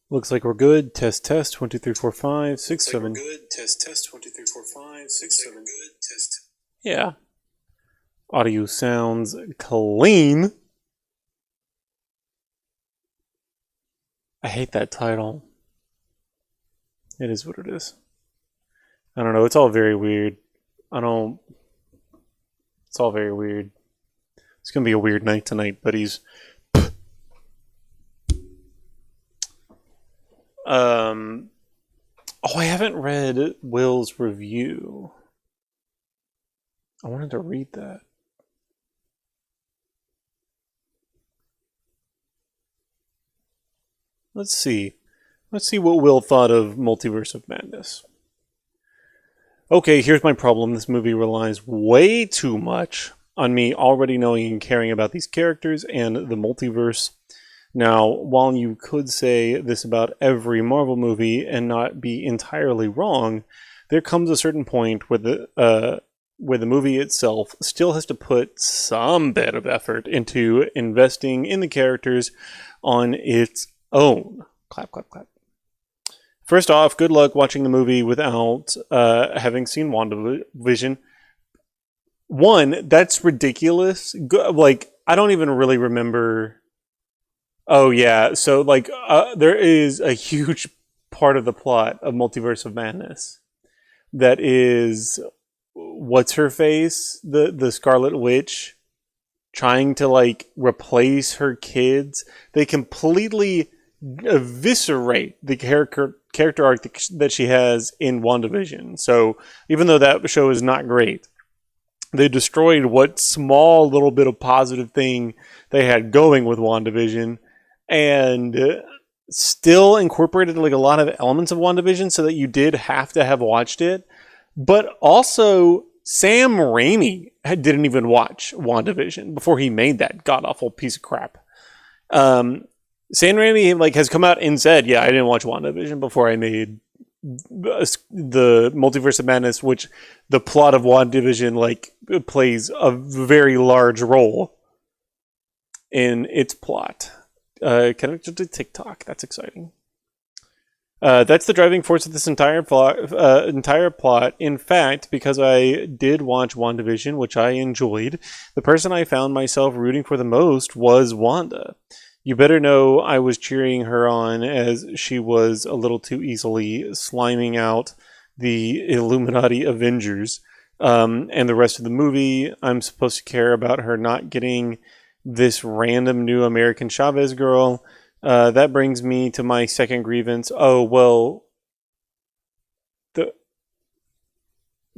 Looks like we're good. Test, test. 1, 2, 3, 4, 5, 6, Looks like we're 7. good. Test, test. 1, 2, 3, 4, 5, 6, 7. Good. Test. Yeah. Audio sounds clean. I hate that title. It is what it is. I don't know. It's all very weird. I don't. It's all very weird. It's gonna be a weird night tonight, buddies. Oh, I haven't read Will's review. I wanted to read that. Let's see. Let's see what Will thought of Multiverse of Madness. Okay, here's my problem. This movie relies way too much on me already knowing and caring about these characters and the multiverse. Now, while you could say this about every Marvel movie and not be entirely wrong, there comes a certain point where the movie itself still has to put some bit of effort into investing in the characters on its own. Clap, clap, clap. First off, good luck watching the movie without having seen WandaVision. One, that's ridiculous. Like, I don't even really remember. Oh, yeah. So, like, there is a huge part of the plot of Multiverse of Madness that is what's her face, the Scarlet Witch, trying to like replace her kids. They completely eviscerate the character arc that she has in WandaVision. So even though that show is not great, they destroyed what small little bit of positive thing they had going with WandaVision, and still incorporated like a lot of elements of WandaVision so that you did have to have watched it. But also, Sam Raimi didn't even watch WandaVision before he made that god awful piece of crap. Sam Raimi like has come out and said, "Yeah, I didn't watch WandaVision before I made the Multiverse of Madness," which the plot of WandaVision like plays a very large role in its plot. Connected to TikTok. That's exciting. That's the driving force of this entire plot. In fact, because I did watch WandaVision, which I enjoyed, the person I found myself rooting for the most was Wanda. You better know I was cheering her on as she was a little too easily sliming out the Illuminati Avengers. And the rest of the movie, I'm supposed to care about her not getting this random new American Chavez girl. That brings me to my second grievance. Oh, well,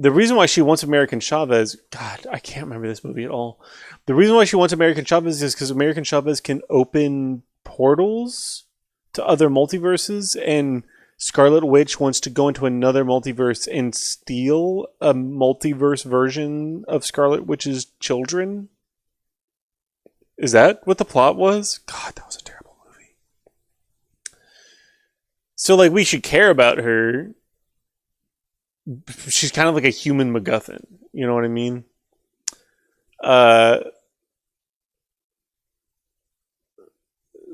the reason why she wants American Chavez, God, I can't remember this movie at all. The reason why she wants American Chavez is because American Chavez can open portals to other multiverses, and Scarlet Witch wants to go into another multiverse and steal a multiverse version of Scarlet Witch's children. Is that what the plot was? God, that was a terrible movie. So, like, we should care about her. She's kind of like a human MacGuffin. You know what I mean?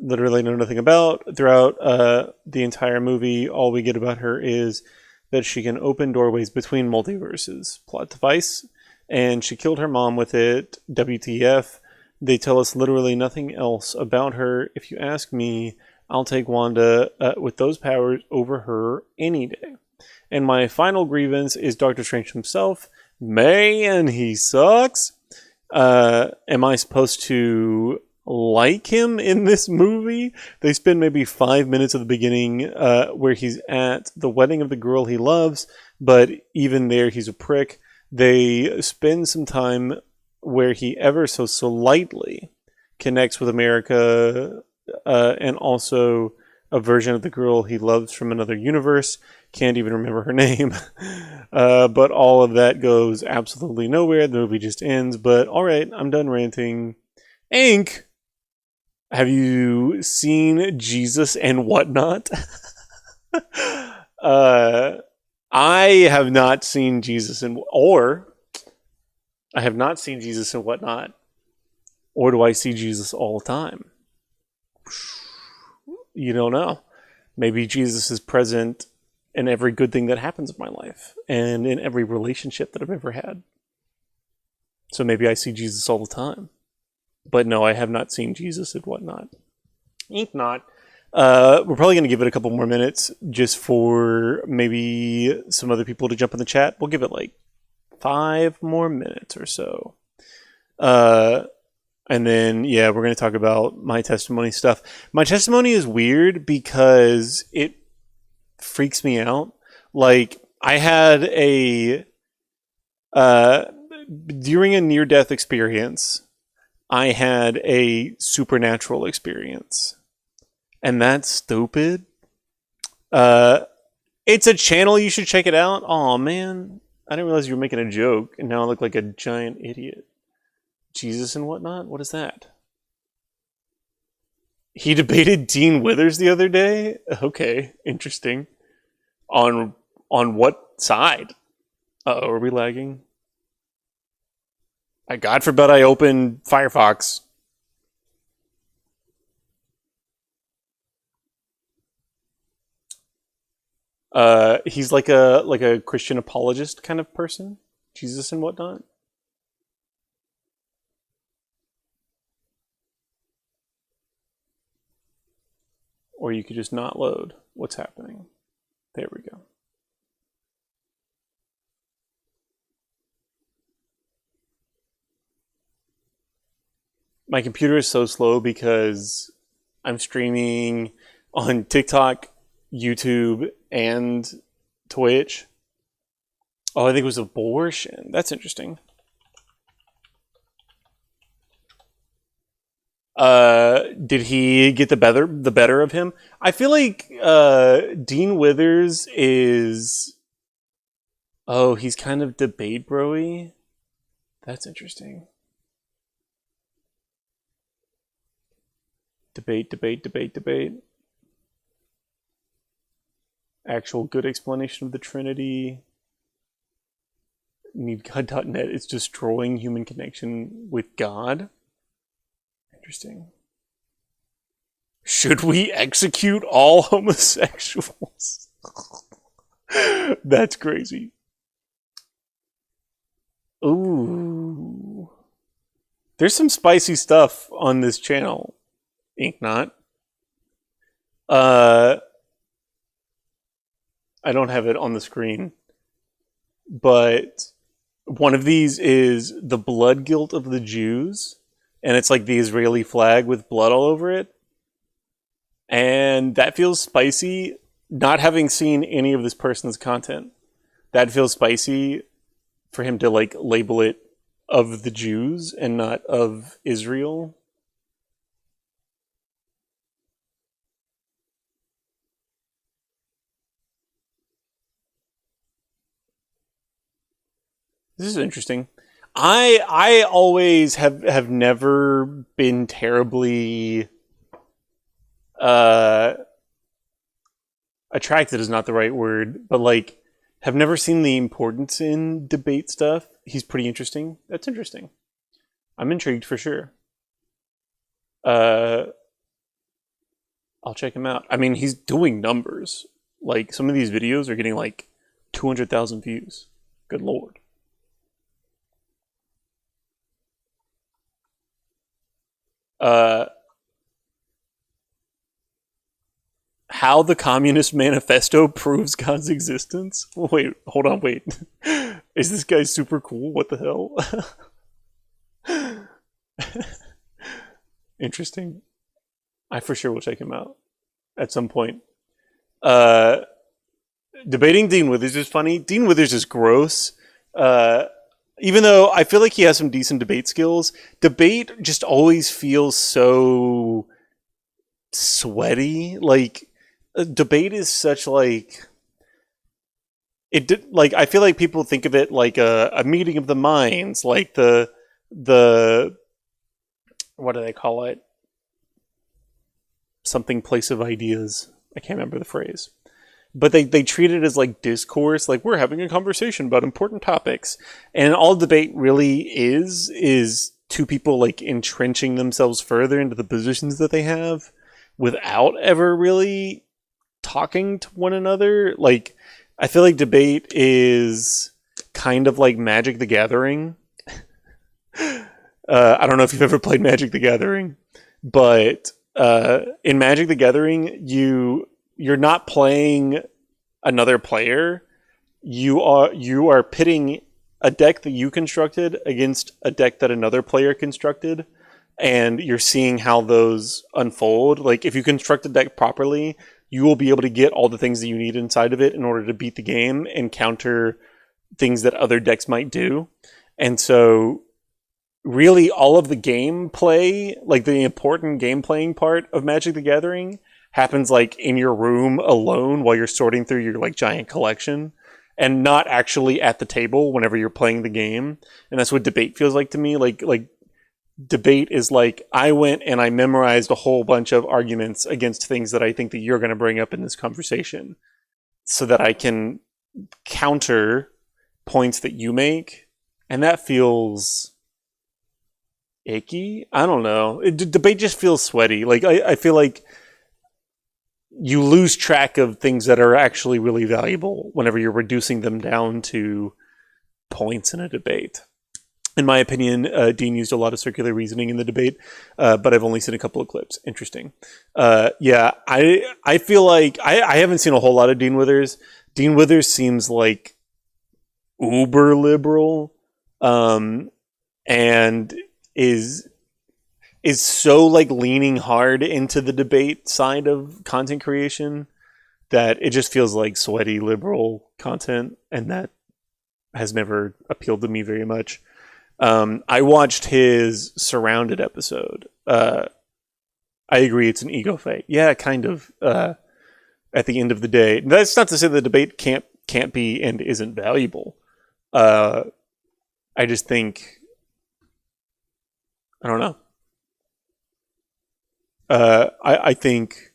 Literally know nothing about. Throughout the entire movie, all we get about her is that she can open doorways between multiverses. Plot device. And she killed her mom with it. WTF. They tell us literally nothing else about her. If you ask me, I'll take Wanda with those powers over her any day. And my final grievance is Doctor Strange himself. Man, he sucks. Am I supposed to like him in this movie? They spend maybe 5 minutes at the beginning where he's at the wedding of the girl he loves, but even there, he's a prick. They spend some time where he ever so slightly connects with America and also a version of the girl he loves from another universe. Can't even remember her name. But all of that goes absolutely nowhere. The movie just ends. But all right, I'm done ranting. Ink, have you seen Jesus and Whatnot? I have not seen Jesus and I have not seen Jesus and Whatnot. Or do I see Jesus all the time? You don't know. Maybe Jesus is present in every good thing that happens in my life and in every relationship that I've ever had. So maybe I see Jesus all the time. But no, I have not seen Jesus and whatnot. Ink not. We're probably going to give it a couple more minutes just for maybe some other people to jump in the chat. We'll give it like 5 more minutes or so. And then, yeah, we're going to talk about my testimony stuff. My testimony is weird because it freaks me out. Like, I had during a near-death experience, I had a supernatural experience. And that's stupid. It's a channel, you should check it out. Aw, man. I didn't realize you were making a joke, and now I look like a giant idiot. Jesus and whatnot? What is that? He debated Dean Withers the other day? Okay, interesting. On what side? Uh-oh, are we lagging? God forbid I open Firefox. He's like a Christian apologist kind of person. Jesus and whatnot. Or you could just not load. What's happening? There we go. My computer is so slow because I'm streaming on TikTok, YouTube, and Twitch. Oh, I think it was abortion. That's interesting. Did he get the better of him? I feel like Dean Withers is... Oh, he's kind of debate bro-y. That's interesting. Debate. Actual good explanation of the Trinity. NeedGod.net is destroying human connection with God. Interesting. Should we execute all homosexuals? That's crazy. Ooh. There's some spicy stuff on this channel. Ink not. I don't have it on the screen. But one of these is the blood guilt of the Jews. And it's like the Israeli flag with blood all over it. And that feels spicy. Not having seen any of this person's content, that feels spicy for him to like label it of the Jews and not of Israel. This is interesting. I always have never been terribly attracted is not the right word, but like have never seen the importance in debate stuff. He's pretty interesting. That's interesting. I'm intrigued for sure. I'll check him out. I mean, he's doing numbers. Like some of these videos are getting like 200,000 views. Good Lord. How the Communist Manifesto proves God's existence? Wait, hold on, wait. Is this guy super cool? What the hell? Interesting. I for sure will check him out at some point. Debating Dean Withers is funny. Dean Withers is gross. Even though I feel like he has some decent debate skills, debate just always feels so sweaty. Like, debate is such like... Like, I feel like people think of it like a meeting of the minds, like the what do they call it? Something place of ideas. I can't remember the phrase. But they treat it as like discourse, like we're having a conversation about important topics. And all debate really is two people like entrenching themselves further into the positions that they have without ever really talking to one another. Like, I feel like debate is kind of like Magic the Gathering. I don't know if you've ever played Magic the Gathering, but in Magic the Gathering, you're not playing another player. You are pitting a deck that you constructed against a deck that another player constructed, and you're seeing how those unfold. Like, if you construct a deck properly, you will be able to get all the things that you need inside of it in order to beat the game and counter things that other decks might do. And so really all of the gameplay, like the important game playing part of Magic the Gathering, happens like in your room alone while you're sorting through your like giant collection, and not actually at the table whenever you're playing the game. And that's what debate feels like to me. Like debate is like, I went and I memorized a whole bunch of arguments against things that I think that you're going to bring up in this conversation, so that I can counter points that you make. And that feels icky. I don't know. Debate just feels sweaty. Like, I feel like you lose track of things that are actually really valuable whenever you're reducing them down to points in a debate. In my opinion, Dean used a lot of circular reasoning in the debate, but I've only seen a couple of clips. Interesting. Yeah, I feel like I haven't seen a whole lot of Dean Withers. Dean Withers seems like uber liberal, and is so like leaning hard into the debate side of content creation that it just feels like sweaty liberal content, and that has never appealed to me very much. I watched his Surrounded episode. I agree, it's an ego fight. Yeah, kind of. At the end of the day, that's not to say the debate can't be and isn't valuable. I just think, I don't know. I think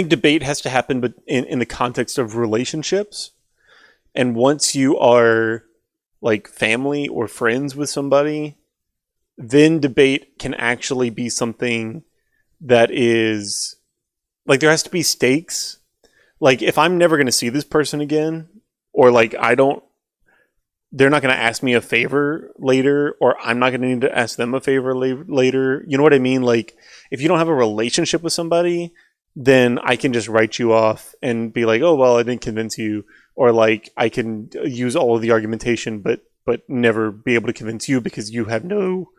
debate has to happen, but in the context of relationships. And once you are like family or friends with somebody, then debate can actually be something that is like, there has to be stakes. Like, if I'm never going to see this person again, or like they're not going to ask me a favor later, or I'm not going to need to ask them a favor later. You know what I mean? Like, if you don't have a relationship with somebody, then I can just write you off and be like, oh, well, I didn't convince you. Or like, I can use all of the argumentation, but never be able to convince you because you have no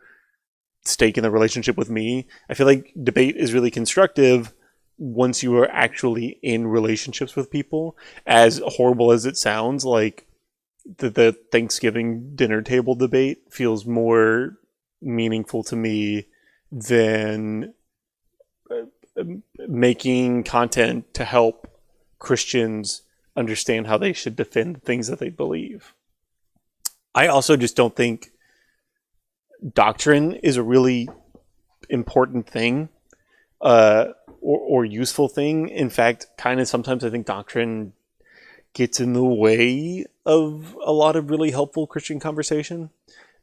stake in the relationship with me. I feel like debate is really constructive once you are actually in relationships with people. As horrible as it sounds, like the Thanksgiving dinner table debate feels more meaningful to me than making content to help Christians understand how they should defend the things that they believe. I also just don't think doctrine is a really important thing, or useful thing. In fact, kind of sometimes I think doctrine gets in the way of a lot of really helpful Christian conversation.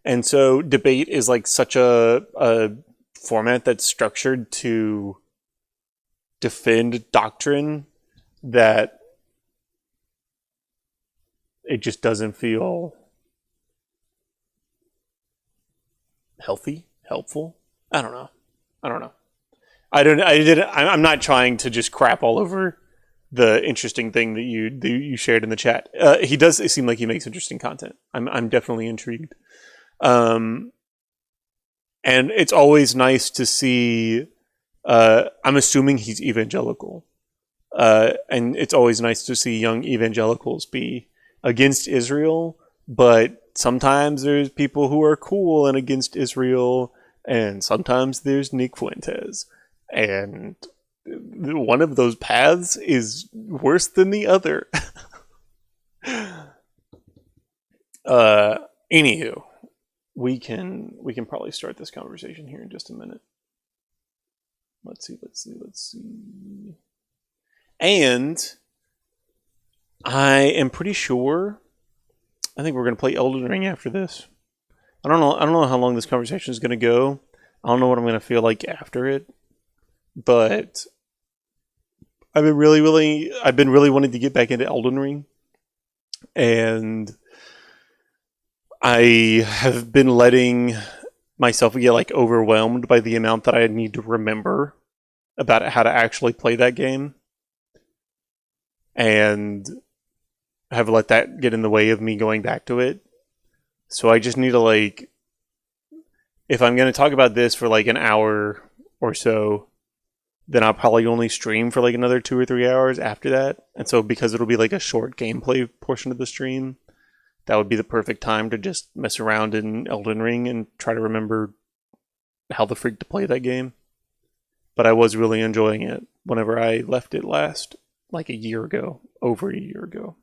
And so debate is like such a format that's structured to defend doctrine that it just doesn't feel helpful. I don't know. I'm not trying to just crap all over the interesting thing that you shared in the chat. He does seem like he makes interesting content. I'm definitely intrigued. And it's always nice to see, I'm assuming he's evangelical. And it's always nice to see young evangelicals be against Israel, but sometimes there's people who are cool and against Israel, and sometimes there's Nick Fuentes. And one of those paths is worse than the other. Anywho, we can probably start this conversation here in just a minute. Let's see. And I am pretty sure, I think we're going to play Elden Ring after this. I don't know how long this conversation is going to go. I don't know what I'm gonna feel like after it, but I've been really wanting to get back into Elden Ring, and I have been letting myself get like overwhelmed by the amount that I need to remember about how to actually play that game, and have let that get in the way of me going back to it. So I just need to like, if I'm going to talk about this for like an hour or so, then I'll probably only stream for like another 2 or 3 hours after that. And so because it'll be like a short gameplay portion of the stream, that would be the perfect time to just mess around in Elden Ring and try to remember how the freak to play that game. But I was really enjoying it whenever I left it last, like a year ago, over a year ago.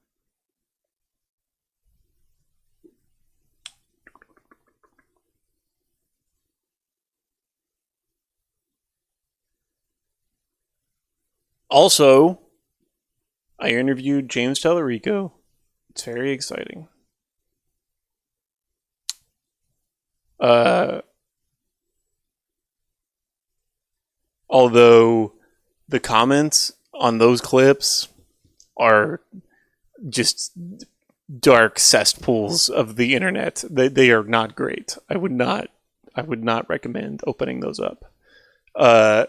Also, I interviewed James Tallarico. It's very exciting. Uh, Although the comments on those clips are just dark cesspools of the internet. They are not great. I would not recommend opening those up.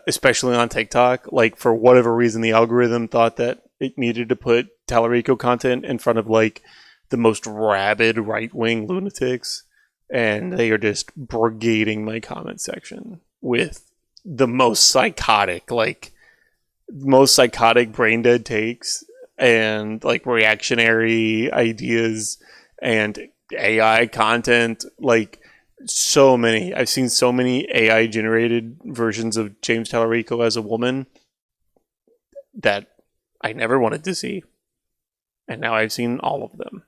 Especially on TikTok. Like, for whatever reason, the algorithm thought that it needed to put Tallarico content in front of like the most rabid right wing lunatics, and they are just brigading my comment section with the most psychotic, brain dead takes and like reactionary ideas and AI content. Like, so many. I've seen so many AI generated versions of James Tallarico as a woman that I never wanted to see. And now I've seen all of them.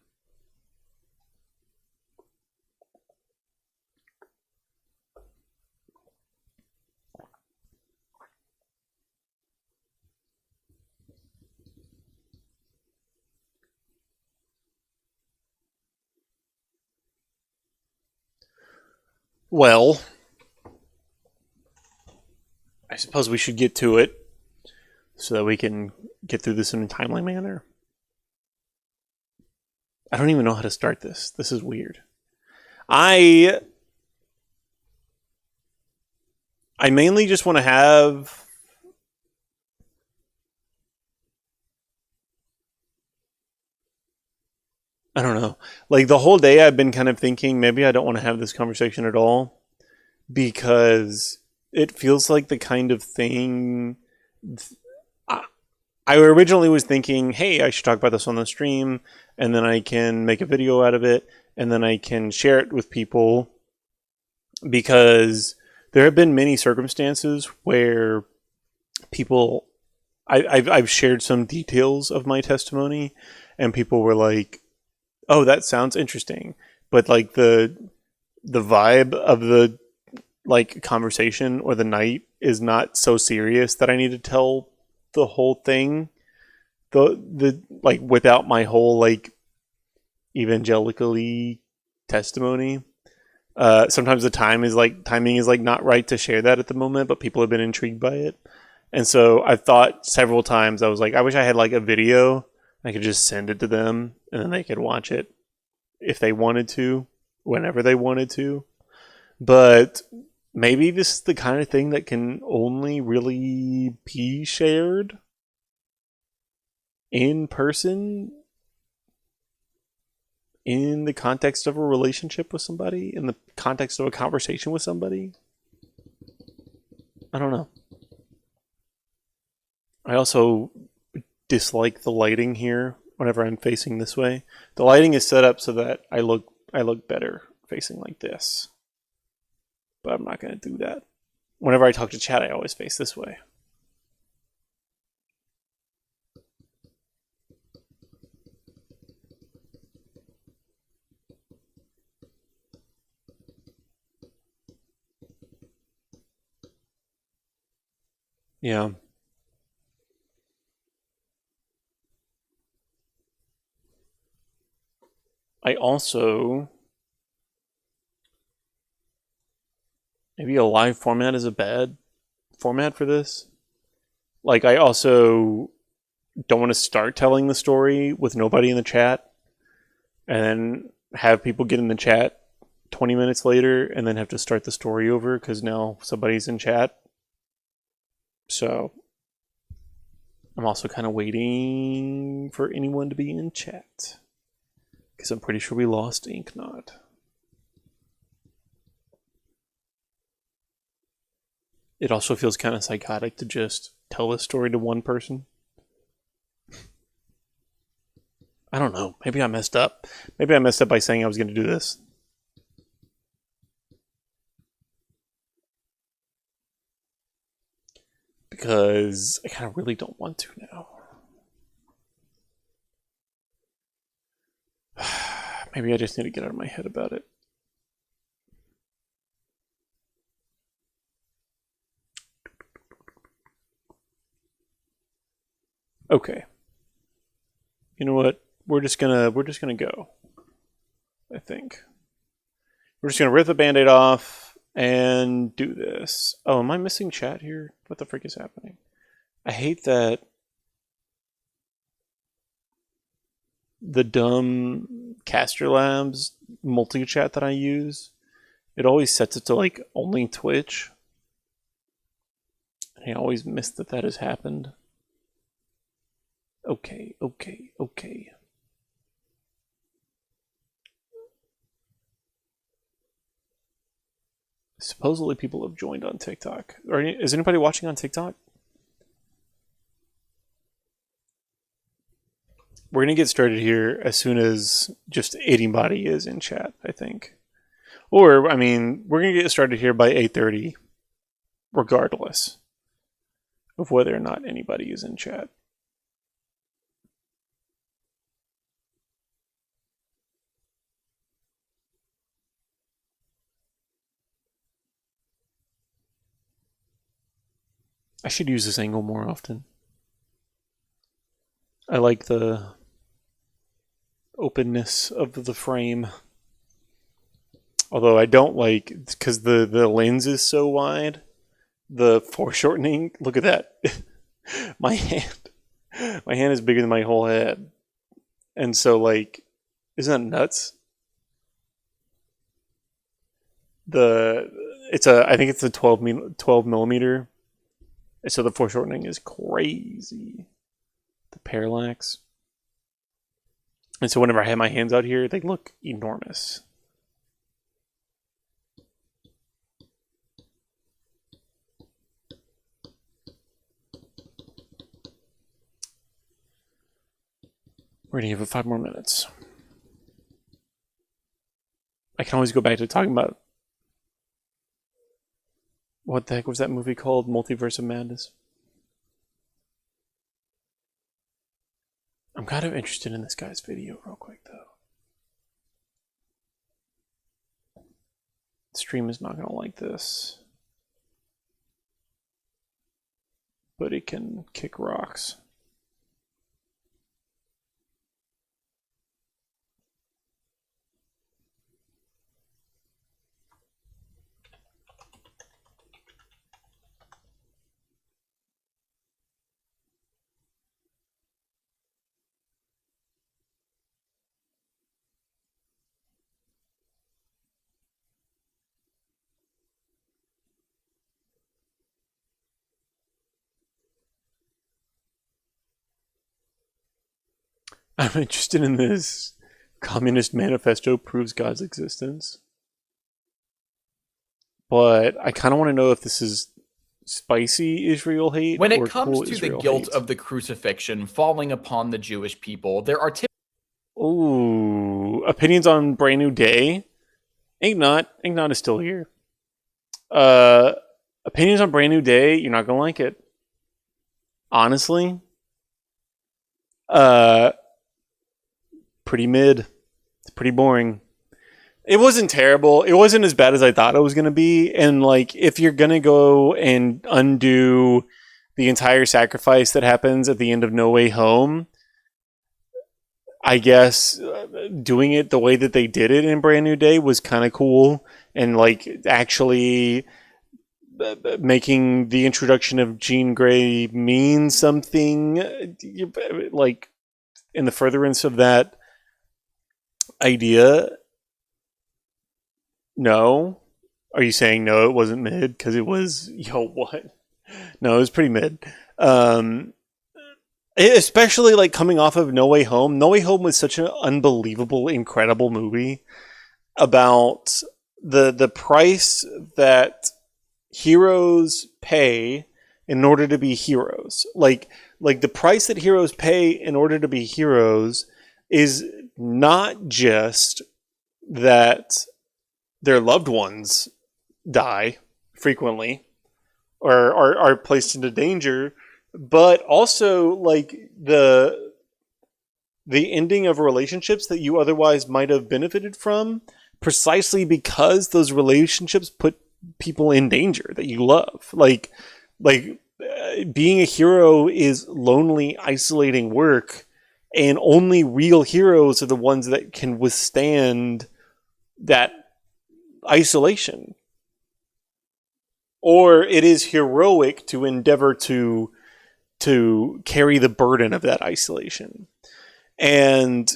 Well, I suppose we should get to it so that we can get through this in a timely manner. I don't even know how to start this. This is weird. I mainly just want to have I don't know. Like, the whole day I've been kind of thinking maybe I don't want to have this conversation at all, because it feels like the kind of thing I, I originally was thinking, hey, I should talk about this on the stream, and then I can make a video out of it, and then I can share it with people, because there have been many circumstances where people, I've shared some details of my testimony, and people were like, "Oh, that sounds interesting," but like the vibe of the like conversation or the night is not so serious that I need to tell the whole thing. The like, without my whole like evangelically testimony. Sometimes the timing is like not right to share that at the moment, but people have been intrigued by it. And so I've thought several times, I was like, I wish I had like a video. I could just send it to them and then they could watch it if they wanted to, whenever they wanted to. But maybe this is the kind of thing that can only really be shared in person, in the context of a relationship with somebody, in the context of a conversation with somebody. I don't know. I also dislike the lighting here whenever I'm facing this way. The lighting is set up so that I look better facing like this. But I'm not going to do that. Whenever I talk to chat, I always face this way. Yeah. I also maybe a live format is a bad format for this. Like, I also don't want to start telling the story with nobody in the chat and then have people get in the chat 20 minutes later and then have to start the story over because now somebody's in chat. So I'm also kind of waiting for anyone to be in chat because I'm pretty sure we lost Inknot. It also feels kind of psychotic to just tell this story to one person. I don't know. Maybe I messed up. Maybe I messed up by saying I was going to do this. Because I kind of really don't want to now. Maybe I just need to get out of my head about it. Okay. You know what? We're just gonna go. I think. We're just gonna rip the Band-Aid off and do this. Oh, am I missing chat here? What the frick is happening? I hate that the dumb Caster Labs multi-chat that I use, it always sets it to like only Twitch. I always miss that has happened. Okay. Supposedly people have joined on TikTok. Is anybody watching on TikTok? We're going to get started here as soon as just anybody is in chat, I think. Or, I mean, we're going to get started here by 8:30, regardless of whether or not anybody is in chat. I should use this angle more often. I like the openness of the frame. Although I don't like, because the lens is so wide, the foreshortening, look at that. My hand is bigger than my whole head. And so, like, isn't that nuts? I think it's a 12 millimeter. So the foreshortening is crazy. The parallax. And so whenever I have my hands out here, they look enormous. We're going to give it 5 more minutes. I can always go back to talking about what the heck was that movie called? Multiverse of Madness. I'm kind of interested in this guy's video real quick, though. The stream is not going to like this. But it can kick rocks. I'm interested in this. Communist Manifesto proves God's existence. But I kind of want to know if this is spicy Israel hate When it or comes cool to Israel the guilt hate. of the crucifixion falling upon the Jewish people, there are Ooh, opinions on Brand New Day? Inknot is still here. Opinions on Brand New Day, you're not gonna like it. Honestly. Pretty mid. It's pretty boring. It wasn't terrible. It wasn't as bad as I thought it was gonna be. And like, if you're gonna go and undo the entire sacrifice that happens at the end of No Way Home, I guess doing it the way that they did it in Brand New Day was kind of cool, and like actually making the introduction of Jean Grey mean something, like in the furtherance of that idea. No. Are you saying no, it wasn't mid? Because it was, what? No, it was pretty mid. Especially like coming off of No Way Home. No Way Home was such an unbelievable, incredible movie about the price that heroes pay in order to be heroes. Like the price that heroes pay in order to be heroes is not just that their loved ones die frequently or are placed into danger, but also like the ending of relationships that you otherwise might have benefited from, precisely because those relationships put people in danger that you love. Like being a hero is lonely, isolating work, and only real heroes are the ones that can withstand that isolation. Or it is heroic to endeavor to carry the burden of that isolation. And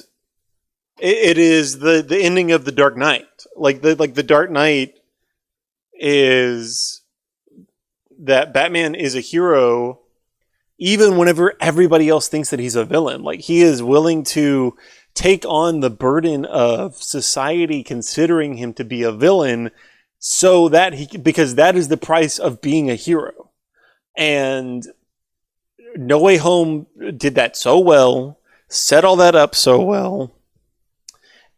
it is the ending of The Dark Knight. Like the Dark Knight is that Batman is a hero even whenever everybody else thinks that he's a villain. Like, he is willing to take on the burden of society considering him to be a villain, so that because that is the price of being a hero. And No Way Home did that so well, set all that up so well.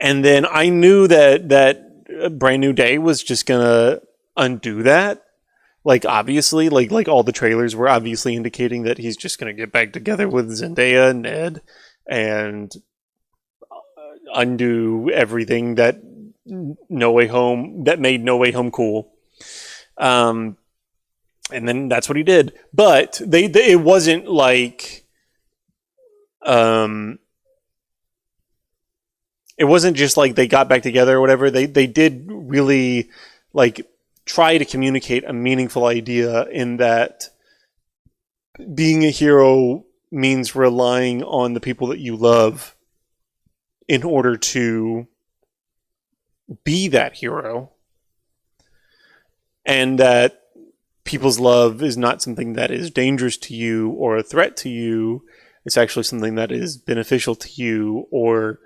And then I knew that Brand New Day was just gonna undo that. Like, obviously, like all the trailers were obviously indicating that he's just gonna get back together with Zendaya and Ned and undo everything that No Way Home that made No Way Home cool. And then that's what he did. But they it wasn't like it wasn't just like they got back together or whatever. They did really like try to communicate a meaningful idea, in that being a hero means relying on the people that you love in order to be that hero, and that people's love is not something that is dangerous to you or a threat to you. It's actually something that is beneficial to you or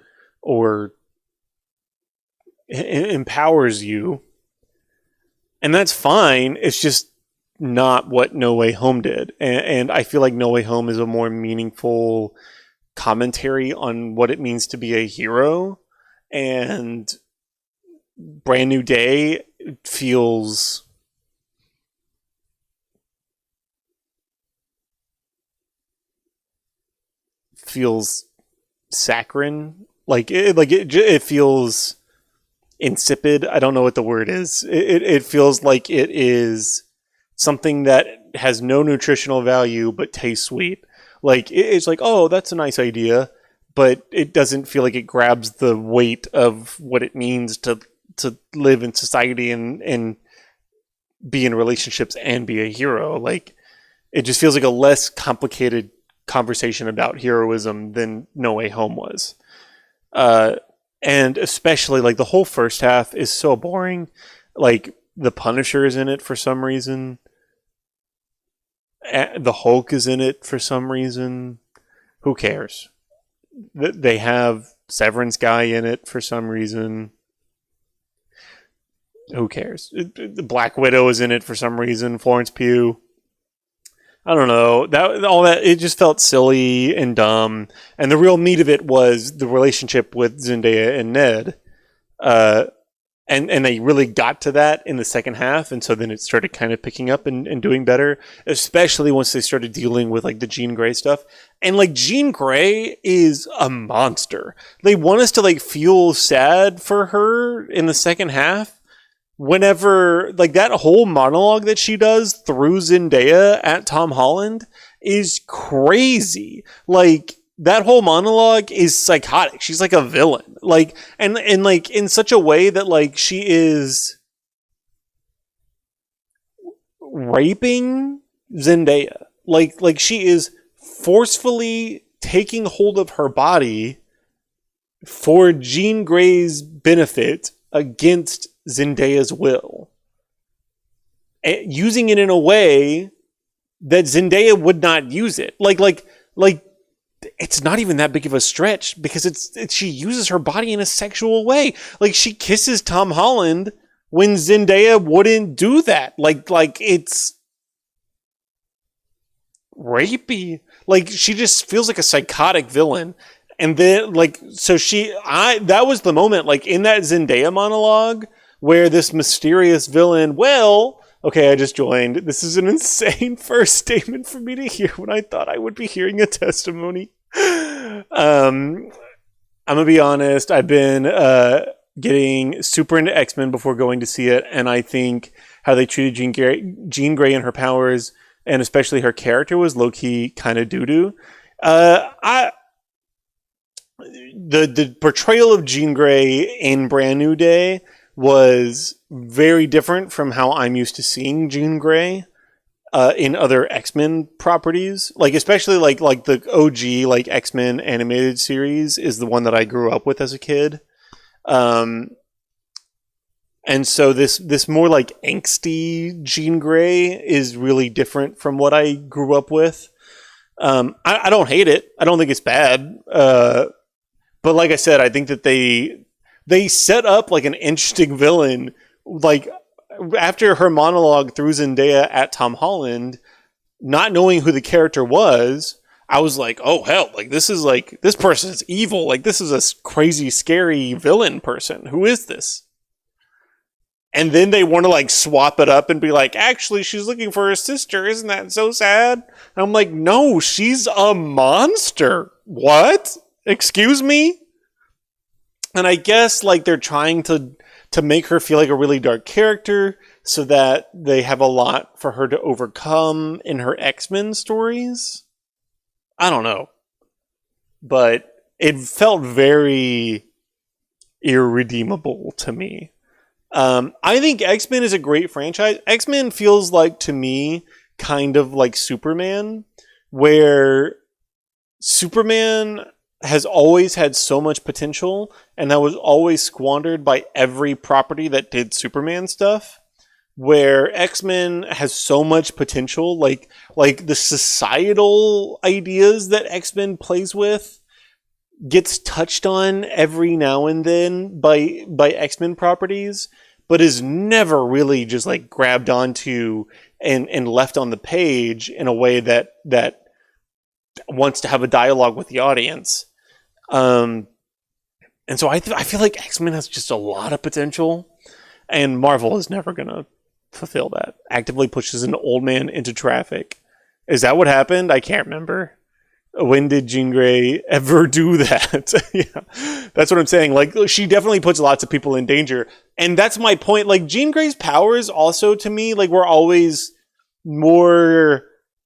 empowers you. And that's fine. It's just not what No Way Home did. And I feel like No Way Home is a more meaningful commentary on what it means to be a hero. And Brand New Day feels saccharine. It feels insipid. I don't know what the word is. It feels like it is something that has no nutritional value but tastes sweet. Like, it's like, oh, that's a nice idea, but it doesn't feel like it grabs the weight of what it means to live in society and be in relationships and be a hero. Like, it just feels like a less complicated conversation about heroism than No Way Home was. And especially, like, the whole first half is so boring. Like, the Punisher is in it for some reason. The Hulk is in it for some reason. Who cares? They have Severance guy in it for some reason. Who cares? The Black Widow is in it for some reason. Florence Pugh. I don't know. That it just felt silly and dumb. And the real meat of it was the relationship with Zendaya and Ned. And they really got to that in the second half, and so then it started kind of picking up and doing better, especially once they started dealing with like the Jean Grey stuff. And like, Jean Grey is a monster. They want us to like feel sad for her in the second half. Whenever, like, that whole monologue that she does through Zendaya at Tom Holland is crazy. Like, that whole monologue is psychotic. She's like a villain. Like, and like in such a way that like she is raping Zendaya. Like she is forcefully taking hold of her body for Jean Grey's benefit against Zendaya's will. And using it in a way that Zendaya would not use it. Like it's not even that big of a stretch because she uses her body in a sexual way. Like she kisses Tom Holland when Zendaya wouldn't do that. Like it's rapey. Like she just feels like a psychotic villain. And then that was the moment, like in that Zendaya monologue where this mysterious villain, okay, I just joined. This is an insane first statement for me to hear when I thought I would be hearing a testimony. I'm gonna be honest. I've been getting super into X-Men before going to see it, and I think how they treated Jean Grey and her powers, and especially her character, was low-key kind of doo-doo. The portrayal of Jean Grey in Brand New Day was very different from how I'm used to seeing Jean Grey in other X-Men properties. Like especially like the OG like X-Men animated series is the one that I grew up with as a kid. And so this more like angsty Jean Grey is really different from what I grew up with. I don't hate it. I don't think it's bad. But like I said, I think that they set up like an interesting villain, like after her monologue through Zendaya at Tom Holland, not knowing who the character was. I was like, oh hell, like this person is evil. Like this is a crazy, scary villain person. Who is this? And then they want to like swap it up and be like, actually, she's looking for her sister. Isn't that so sad? And I'm like, no, she's a monster. What? Excuse me? And I guess like they're trying to make her feel like a really dark character so that they have a lot for her to overcome in her X-Men stories. I don't know. But it felt very irredeemable to me. I think X-Men is a great franchise. X-Men feels like, to me, kind of like Superman, where Superman has always had so much potential, and that was always squandered by every property that did Superman stuff. Where X-Men has so much potential, like the societal ideas that X-Men plays with gets touched on every now and then by X-Men properties, but is never really just like grabbed onto and left on the page in a way that wants to have a dialogue with the audience. And so I feel like X-Men has just a lot of potential, and Marvel is never gonna fulfill that. Actively pushes an old man into traffic. Is that what happened? I can't remember. When did Jean Grey ever do that? Yeah, that's what I'm saying. Like, she definitely puts lots of people in danger. And that's my point. Like, Jean Grey's powers also, to me, like, were always more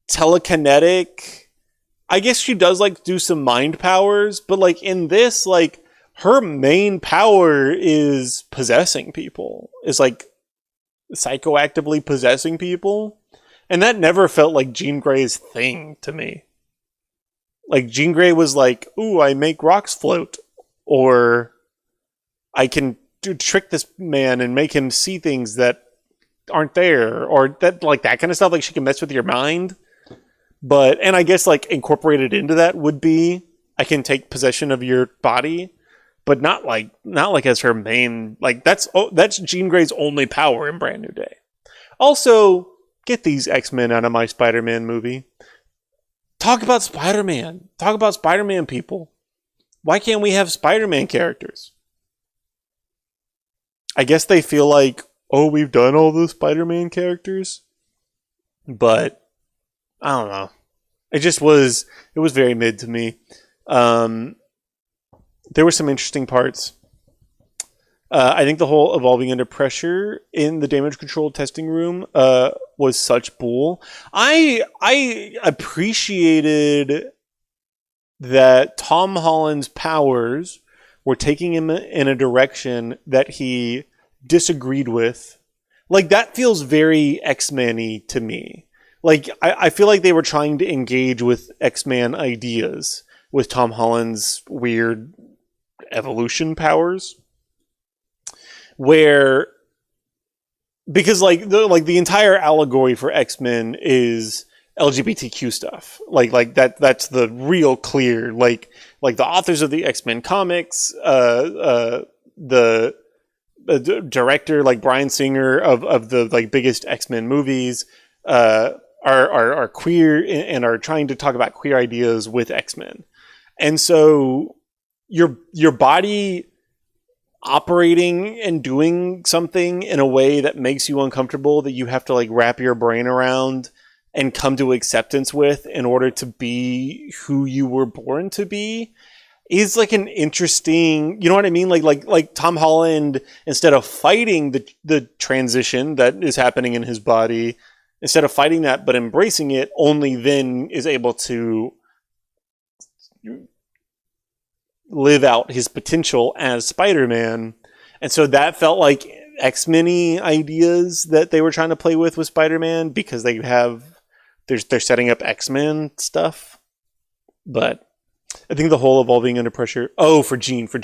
telekinetic. I guess she does, like, do some mind powers. But, like, in this, like, her main power is possessing people. Is, like, psychoactively possessing people. And that never felt like Jean Grey's thing to me. Like, Jean Grey was like, ooh, I make rocks float. Or I can trick this man and make him see things that aren't there. Or that, like, that kind of stuff. Like, she can mess with your mind. And I guess, like, incorporated into that would be, I can take possession of your body. But not like as her main, like, that's Jean Grey's only power in Brand New Day. Also, get these X-Men out of my Spider-Man movie. Talk about Spider-Man. Talk about Spider-Man people. Why can't we have Spider-Man characters? I guess they feel like, oh, we've done all the Spider-Man characters. But, I don't know. It was very mid to me. There were some interesting parts. I think the whole evolving under pressure in the damage control testing room was such bull. I appreciated that Tom Holland's powers were taking him in a direction that he disagreed with. Like, that feels very X-Men-y to me. Like, I feel like they were trying to engage with X-Men ideas with Tom Holland's weird evolution powers. Where, because like the entire allegory for X-Men is LGBTQ stuff. Like that's the real clear, like the authors of the X-Men comics, the director, like Bryan Singer of the like biggest X-Men movies, are queer and are trying to talk about queer ideas with X-Men. And so your body operating and doing something in a way that makes you uncomfortable, that you have to like wrap your brain around and come to acceptance with in order to be who you were born to be, is like an interesting, you know what I mean? Like Tom Holland, instead of fighting the transition that is happening in his body, instead of fighting that but embracing it, only then is able to live out his potential as Spider-Man. And so that felt like X-Men-y ideas that they were trying to play with Spider-Man, because they're setting up X-Men stuff. But I think the whole evolving under pressure. Oh, for Jean. Yes,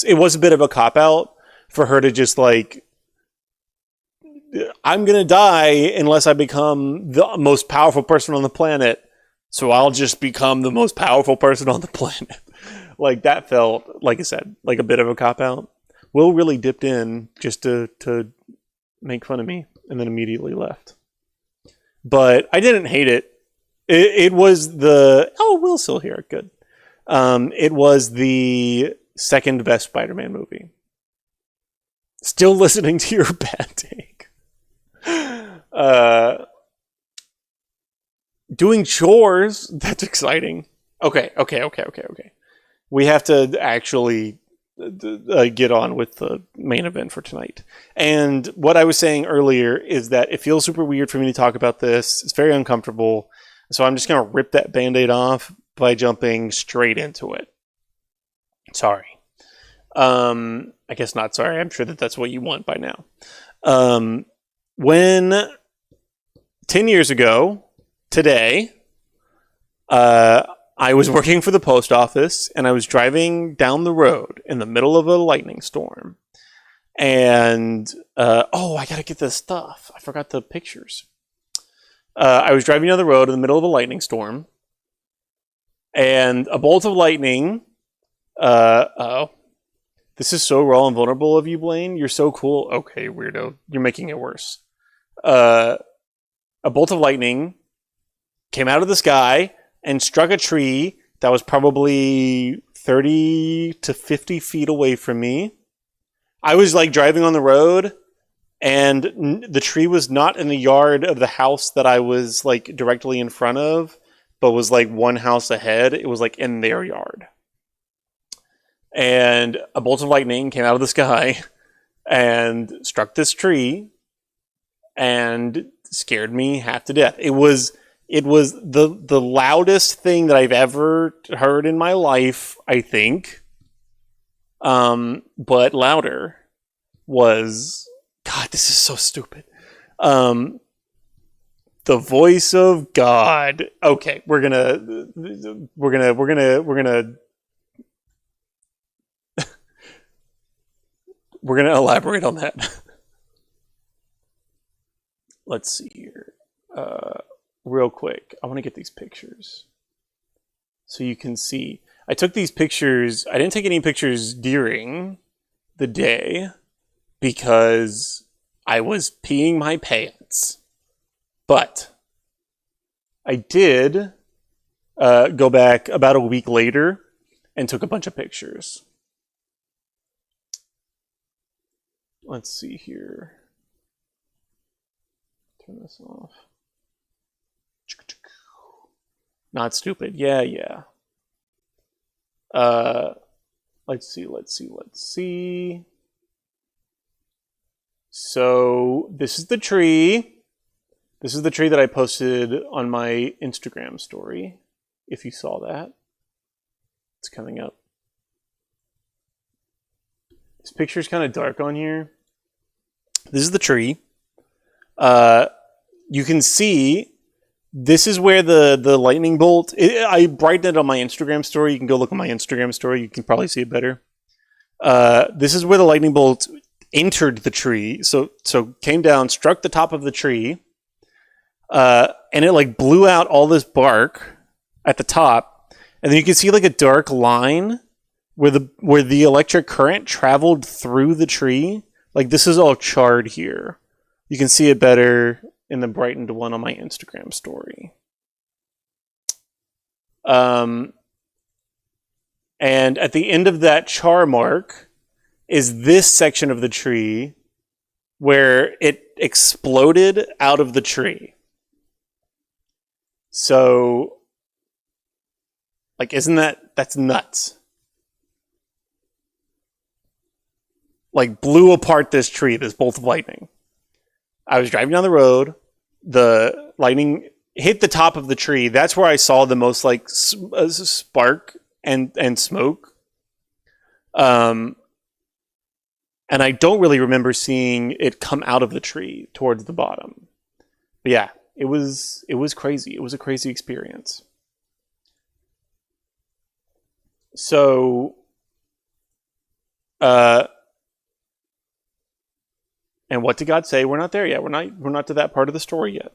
it was a bit of a cop-out for her to just like, I'm going to die unless I become the most powerful person on the planet. So I'll just become the most powerful person on the planet. Like, that felt, like I said, like a bit of a cop-out. Will really dipped in just to make fun of me and then immediately left. But I didn't hate it. It was the... Oh, Will's still here. Good. It was the second best Spider-Man movie. Still listening to your bad take. Doing chores, that's exciting. Okay. We have to actually get on with the main event for tonight. And what I was saying earlier is that it feels super weird for me to talk about this. It's very uncomfortable. So I'm just going to rip that Band-Aid off by jumping straight into it. Sorry. I guess not sorry. I'm sure that's what you want by now. When 10 years ago, today, I was working for the post office, and I was driving down the road in the middle of a lightning storm. And, I gotta get this stuff. I forgot the pictures. I was driving down the road in the middle of a lightning storm, and a bolt of lightning, this is so raw and vulnerable of you, Blaine. You're so cool. Okay, weirdo. You're making it worse. A bolt of lightning came out of the sky and struck a tree that was probably 30 to 50 feet away from me. I was like driving on the road, and the tree was not in the yard of the house that I was like directly in front of, but was like one house ahead. It was like in their yard. And a bolt of lightning came out of the sky and struck this tree and scared me half to death. It was the loudest thing that I've ever heard in my life, I think. But louder was, God, this is so stupid. The voice of God. Okay, we're gonna elaborate on that. Let's see here. Real quick, I want to get these pictures so you can see. I took these pictures. I didn't take any pictures during the day because I was peeing my pants. But I did go back about a week later and took a bunch of pictures. Let's see here. Turn this off. Not stupid. Yeah. Let's see. So this is the tree. This is the tree that I posted on my Instagram story. If you saw that. It's coming up. This picture's kind of dark on here. This is the tree. You can see this is where the lightning bolt. I brightened it on my Instagram story. You can go look at my Instagram story. You can probably see it better. This is where the lightning bolt entered the tree. So came down, struck the top of the tree, and it like blew out all this bark at the top, and then you can see like a dark line where the electric current traveled through the tree. Like this is all charred here. You can see it better in the brightened one on my Instagram story. And at the end of that char mark is this section of the tree where it exploded out of the tree. So, like, that's nuts. Like, blew apart this tree, this bolt of lightning. I was driving down the road. The lightning hit the top of the tree. That's where I saw the most, like, spark and smoke. And I don't really remember seeing it come out of the tree towards the bottom. But yeah, it was crazy. It was a crazy experience. So, and what did God say? We're not there yet. We're not to that part of the story yet.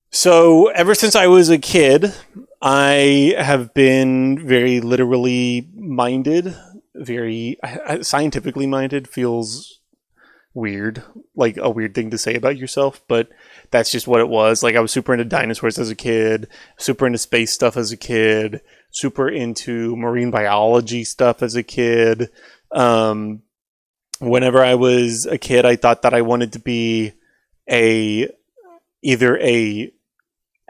So, ever since I was a kid, I have been very literally minded, very scientifically minded. Feels weird, like a weird thing to say about yourself, but that's just what it was. Like, I was super into dinosaurs as a kid, super into space stuff as a kid, super into marine biology stuff as a kid. Whenever I was a kid, I thought that I wanted to be either a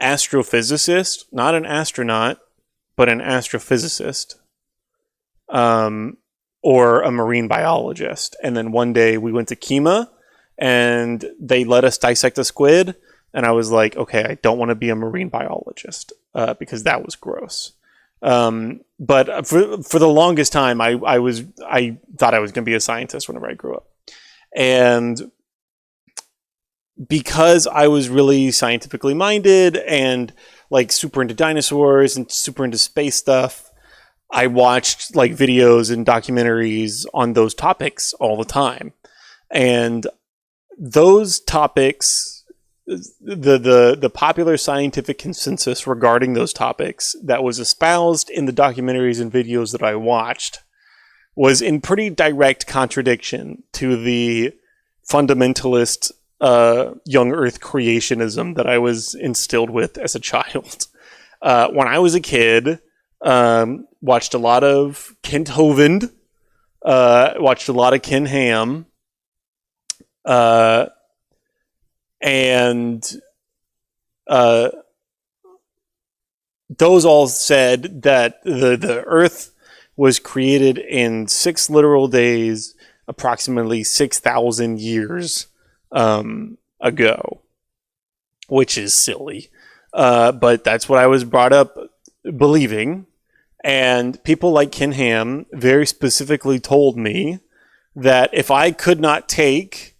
astrophysicist, not an astronaut, but an astrophysicist, or a marine biologist. And then one day we went to Kima and they let us dissect a squid. And I was like, okay, I don't want to be a marine biologist because that was gross. But for the longest time, I thought I was going to be a scientist whenever I grew up. And because I was really scientifically minded and like super into dinosaurs and super into space stuff, I watched like videos and documentaries on those topics all the time. And those topics, the popular scientific consensus regarding those topics that was espoused in the documentaries and videos that I watched was in pretty direct contradiction to the fundamentalist young earth creationism that I was instilled with as a child. When I was a kid, watched a lot of Kent Hovind, watched a lot of Ken Ham, and those all said that the earth was created in 6 literal days, approximately 6,000 years ago, which is silly. But that's what I was brought up believing. And people like Ken Ham very specifically told me that if I could not take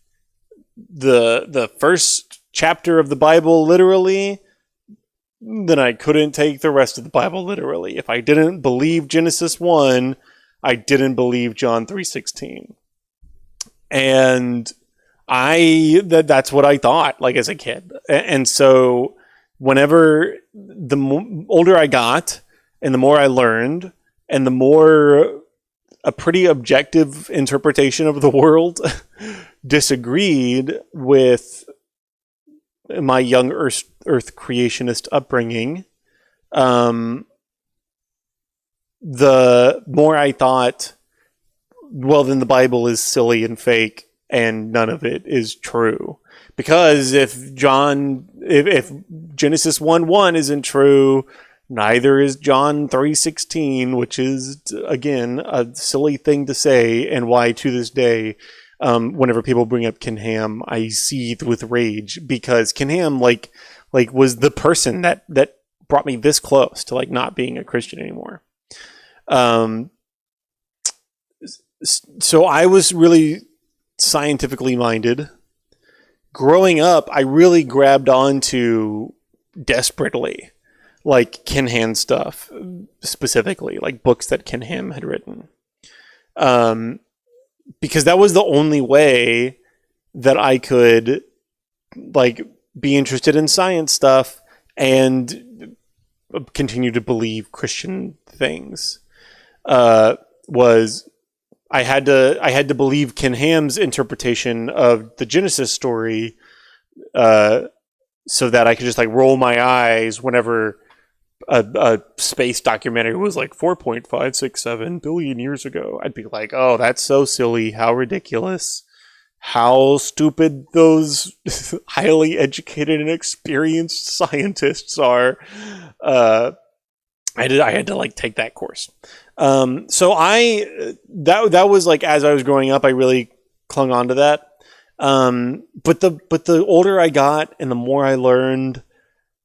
the first chapter of the Bible literally, then I couldn't take the rest of the Bible literally. If I didn't believe Genesis 1, I didn't believe John 3:16. And that's what I thought, like, as a kid. And so whenever the older I got and the more I learned and the more a pretty objective interpretation of the world disagreed with my young earth creationist upbringing, the more I thought, well, then the Bible is silly and fake and none of it is true. Because if Genesis 1:1 isn't true, neither is John 3:16, which is, again, a silly thing to say, and why to this day, whenever people bring up Ken Ham, I seethe with rage, because Ken Ham like was the person that brought me this close to like not being a Christian anymore. So I was really scientifically minded. Growing up, I really grabbed onto desperately, like Ken Ham stuff, specifically, like books that Ken Ham had written. Because that was the only way that I could, like, be interested in science stuff and continue to believe Christian things. Was I had to believe Ken Ham's interpretation of the Genesis story, so that I could just like roll my eyes whenever a space documentary was like 4.567 billion years ago. I'd be like, oh, that's so silly. How ridiculous. How stupid those highly educated and experienced scientists are. I had to like take that course. So that was like, as I was growing up, I really clung on to that. But the older I got and the more I learned,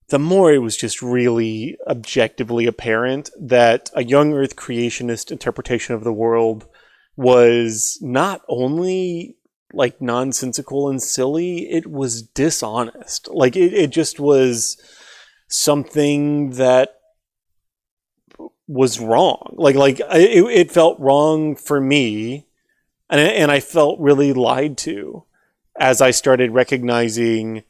the more it was just really objectively apparent that a young earth creationist interpretation of the world was not only like nonsensical and silly, it was dishonest. Like it just was something that was wrong. It felt wrong for me, and I felt really lied to as I started recognizing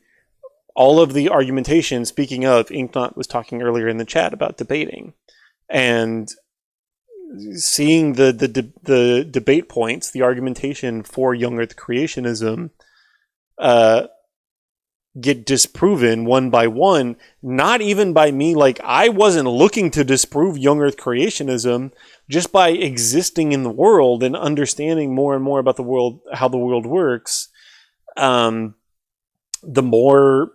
all of the argumentation. Speaking of, Inknot was talking earlier in the chat about debating, and seeing the debate points, the argumentation for young earth creationism get disproven one by one, not even by me. Like, I wasn't looking to disprove young earth creationism, just by existing in the world and understanding more and more about the world, how the world works. The more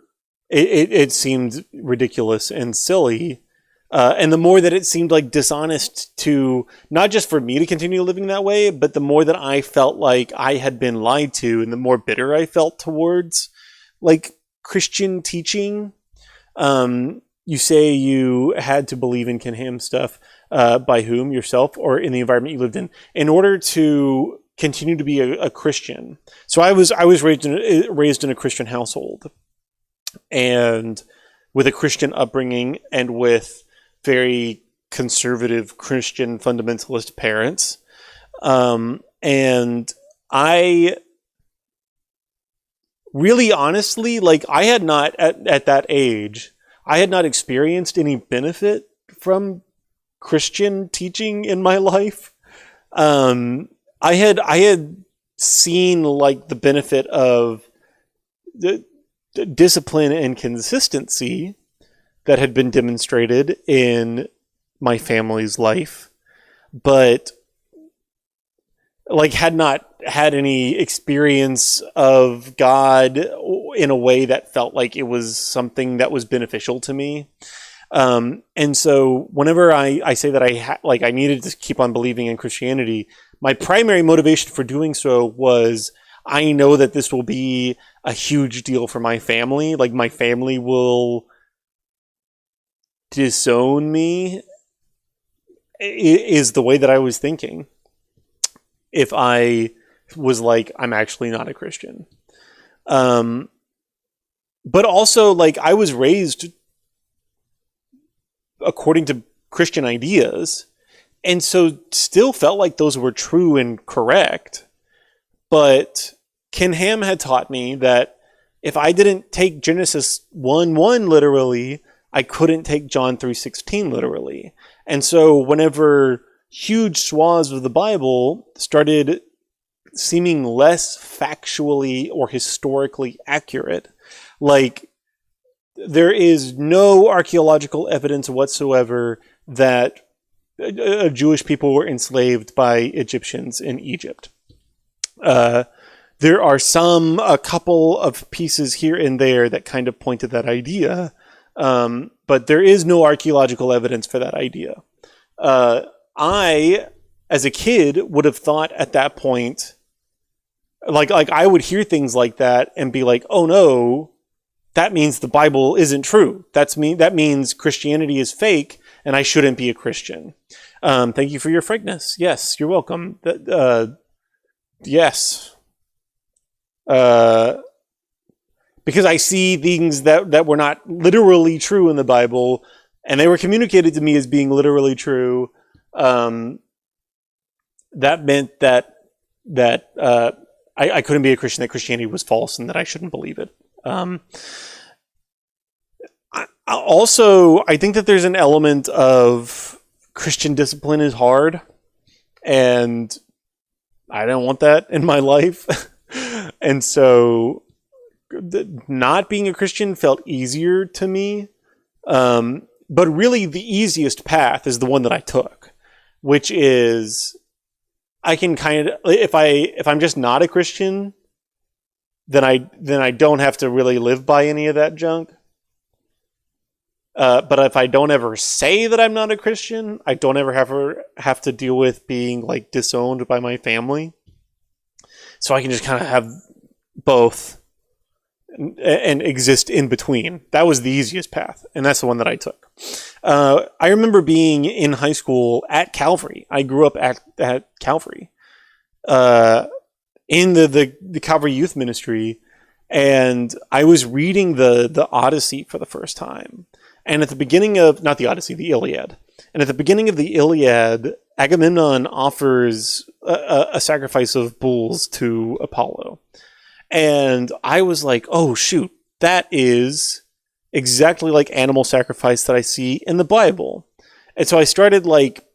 it seemed ridiculous and silly, and the more that it seemed like dishonest to, not just for me to continue living that way, but the more that I felt like I had been lied to, and the more bitter I felt towards like Christian teaching. You say you had to believe in Ken Ham stuff, by whom? Yourself, or in the environment you lived in order to continue to be a Christian. So I was raised in a Christian household, and with a Christian upbringing, and with very conservative Christian fundamentalist parents. And I really, honestly, like, I had not, at that age, I had not experienced any benefit from Christian teaching in my life. I had seen like the benefit of the discipline and consistency that had been demonstrated in my family's life, but like had not had any experience of God in a way that felt like it was something that was beneficial to me. And so whenever I say that I needed to keep on believing in Christianity, my primary motivation for doing so was, I know that this will be a huge deal for my family. Like, my family will disown me, is the way that I was thinking, if I was like, I'm actually not a Christian. But also, like, I was raised according to Christian ideas, and so still felt like those were true and correct. But Ken Ham had taught me that if I didn't take Genesis 1:1 literally, I couldn't take John 3:16 literally. And so whenever huge swaths of the Bible started seeming less factually or historically accurate, like, there is no archaeological evidence whatsoever that Jewish people were enslaved by Egyptians in Egypt. There are a couple of pieces here and there that kind of point to that idea, but there is no archaeological evidence for that idea. I, as a kid, would have thought at that point, like I would hear things like that and be like, oh no, that means the Bible isn't true. That means Christianity is fake, and I shouldn't be a Christian. Thank you for your frankness. Yes, you're welcome. Yes. Because I see things that were not literally true in the Bible, and they were communicated to me as being literally true. That meant that I couldn't be a Christian, that Christianity was false, and that I shouldn't believe it. I think that there's an element of Christian discipline is hard, and I don't want that in my life. And so not being a Christian felt easier to me. But really the easiest path is the one that I took, which is I can kind of, if I'm just not a Christian, then I don't have to really live by any of that junk. But if I don't ever say that I'm not a Christian, I don't ever have to deal with being like disowned by my family. So I can just kind of have both and exist in between. That was the easiest path, and that's the one that I took. I remember being in high school at Calvary. I grew up at Calvary, in the Calvary Youth Ministry, and I was reading the Odyssey for the first time. And at the beginning of, not the Odyssey, the Iliad. And at the beginning of the Iliad, Agamemnon offers a sacrifice of bulls to Apollo. And I was like, oh shoot, that is exactly like animal sacrifice that I see in the Bible. And so I started like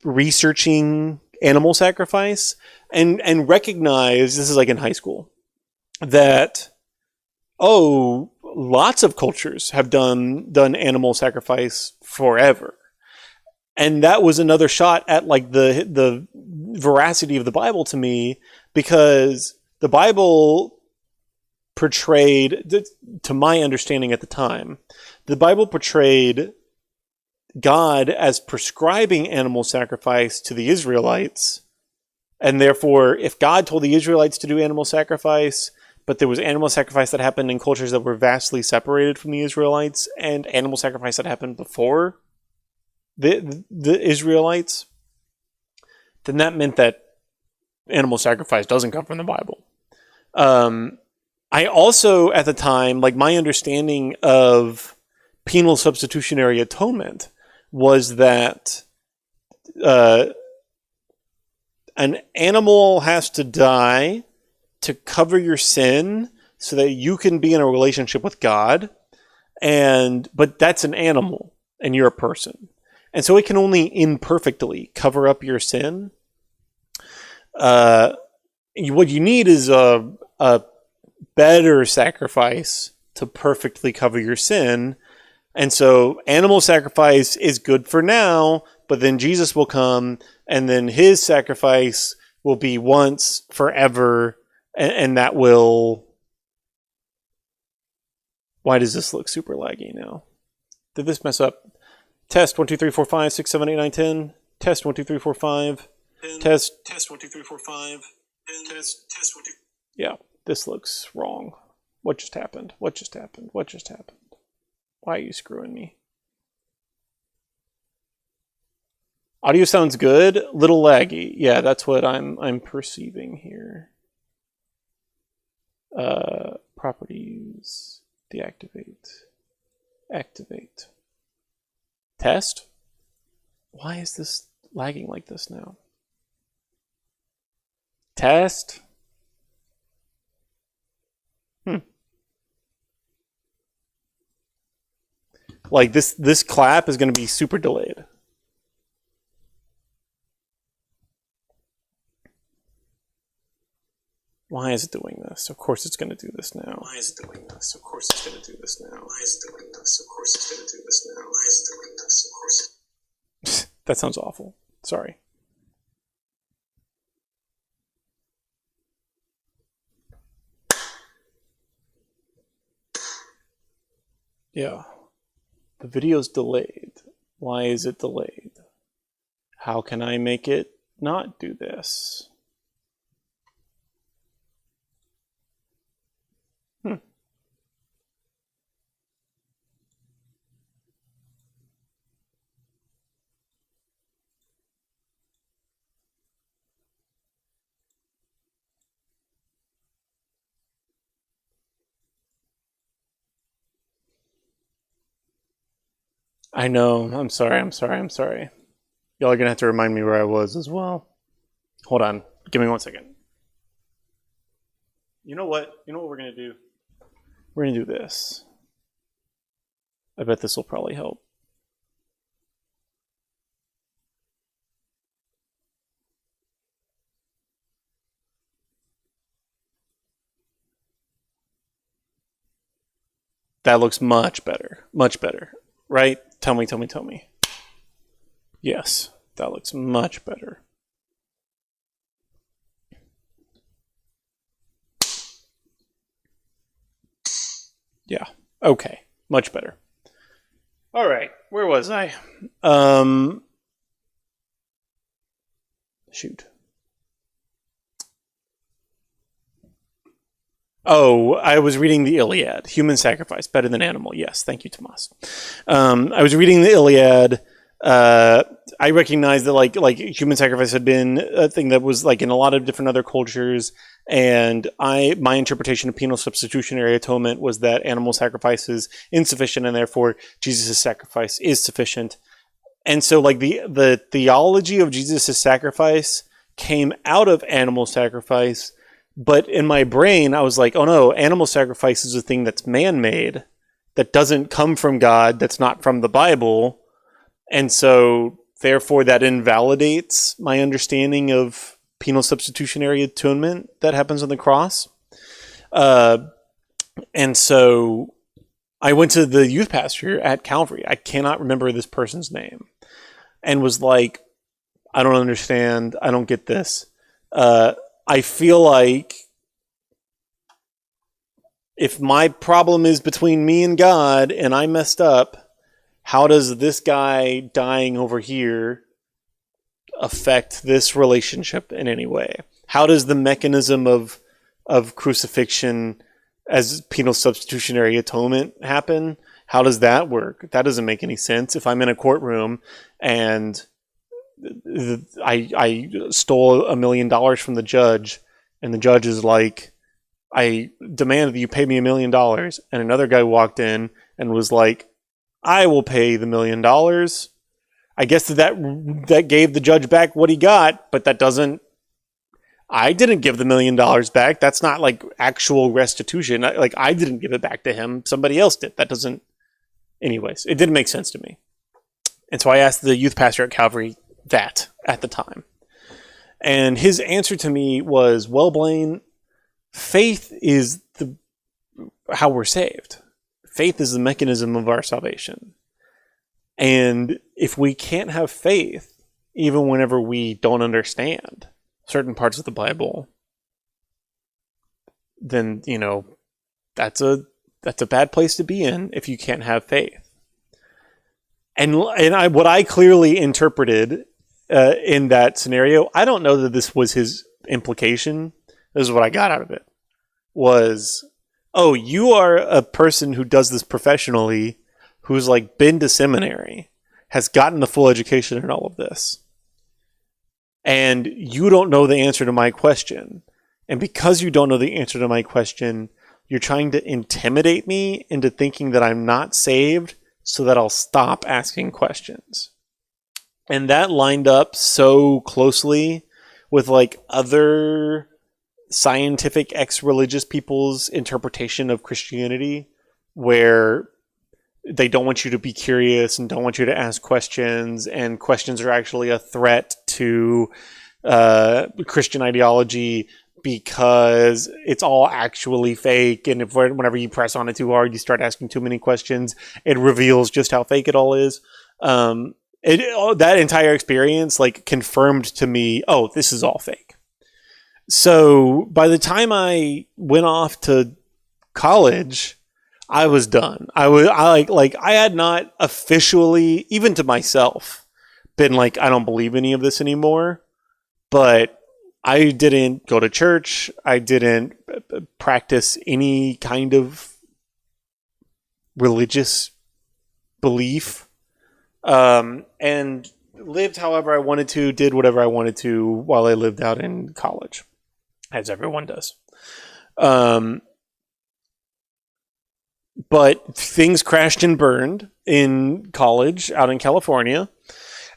researching animal sacrifice and recognized, this is like in high school, that, oh, lots of cultures have done animal sacrifice forever. And that was another shot at like the veracity of the Bible to me, because the Bible portrayed, to my understanding at the time, the Bible portrayed God as prescribing animal sacrifice to the Israelites. And therefore, if God told the Israelites to do animal sacrifice, but there was animal sacrifice that happened in cultures that were vastly separated from the Israelites, and animal sacrifice that happened before the Israelites, then that meant that animal sacrifice doesn't come from the Bible. I also, at the time, like my understanding of penal substitutionary atonement was that an animal has to die to cover your sin so that you can be in a relationship with God. But that's an animal and you're a person. And so it can only imperfectly cover up your sin. What you need is a better sacrifice to perfectly cover your sin. And so animal sacrifice is good for now, but then Jesus will come, and then his sacrifice will be once, forever, and that will... Why does this look super laggy now? Did this mess up? Test 1 2 3 4 5 6 7 8 9 10. Test 1 2 3 4 5. Test 1 2 3 4 5. Test 1 2. Yeah, this looks wrong. What just happened? What just happened? What just happened? Why are you screwing me? Audio sounds good. Little laggy. Yeah, that's what I'm perceiving here. Properties. Deactivate. Activate. Test? Why is this lagging like this now? Test? Like this clap is going to be super delayed. Why is it doing this? Of course it's going to do this now. Why is it doing this? Of course it's going to do this now. Why is it doing this? Of course it's going to do this now. Why is it doing this? Of course. That sounds awful. Sorry. Yeah. The video's delayed. Why is it delayed? How can I make it not do this? I know. I'm sorry. I'm sorry. I'm sorry. Y'all are gonna have to remind me where I was as well. Hold on. Give me 1 second. You know what? You know what we're gonna do? We're gonna do this. I bet this will probably help. That looks much better. Much better. Right? Tell me, tell me, tell me. Yes, that looks much better. Yeah. Okay. Much better. All right. Where was I? Shoot. Oh, I was reading the Iliad. Human sacrifice better than animal. Yes, thank you, Tomas. I was reading the Iliad. I recognized that like human sacrifice had been a thing that was like in a lot of different other cultures, and my interpretation of penal substitutionary atonement was that animal sacrifice is insufficient, and therefore Jesus' sacrifice is sufficient. And so like the theology of Jesus' sacrifice came out of animal sacrifice. But in my brain, I was like, oh no, animal sacrifice is a thing that's man-made, that doesn't come from God, that's not from the Bible. And so, therefore, that invalidates my understanding of penal substitutionary atonement that happens on the cross. And so, I went to the youth pastor at Calvary. I cannot remember this person's name. And was like, I don't understand. I don't get this. I feel like if my problem is between me and God and I messed up, how does this guy dying over here affect this relationship in any way? How does the mechanism of crucifixion as penal substitutionary atonement happen? How does that work? That doesn't make any sense. If I'm in a courtroom and I stole $1 million from the judge, and the judge is like, I demand that you pay me $1 million. And another guy walked in and was like, I will pay the $1 million. I guess that gave the judge back what he got, but that doesn't. I didn't give the $1 million back. That's not like actual restitution. I didn't give it back to him. Somebody else did. That doesn't. Anyways, it didn't make sense to me. And so I asked the youth pastor at Calvary that at the time. And his answer to me was, well, Blaine, faith is how we're saved. Faith is the mechanism of our salvation. And if we can't have faith, even whenever we don't understand certain parts of the Bible, then, that's a bad place to be in if you can't have faith. And what I clearly interpreted in that scenario, I don't know that this was his implication. This is what I got out of it. Was, oh, you are a person who does this professionally, who's like been to seminary, has gotten the full education in all of this. And you don't know the answer to my question. And because you don't know the answer to my question, you're trying to intimidate me into thinking that I'm not saved so that I'll stop asking questions. And that lined up so closely with like other scientific ex-religious people's interpretation of Christianity, where they don't want you to be curious and don't want you to ask questions, and questions are actually a threat to Christian ideology because it's all actually fake, and whenever you press on it too hard, you start asking too many questions, it reveals just how fake it all is. That entire experience like confirmed to me, oh, this is all fake. So by the time I went off to college, I was done. I had not officially, even to myself, been like, I don't believe any of this anymore. But I didn't go to church. I didn't practice any kind of religious belief. And lived however I wanted to, did whatever I wanted to while I lived out in college, as everyone does. but things crashed and burned in college out in California.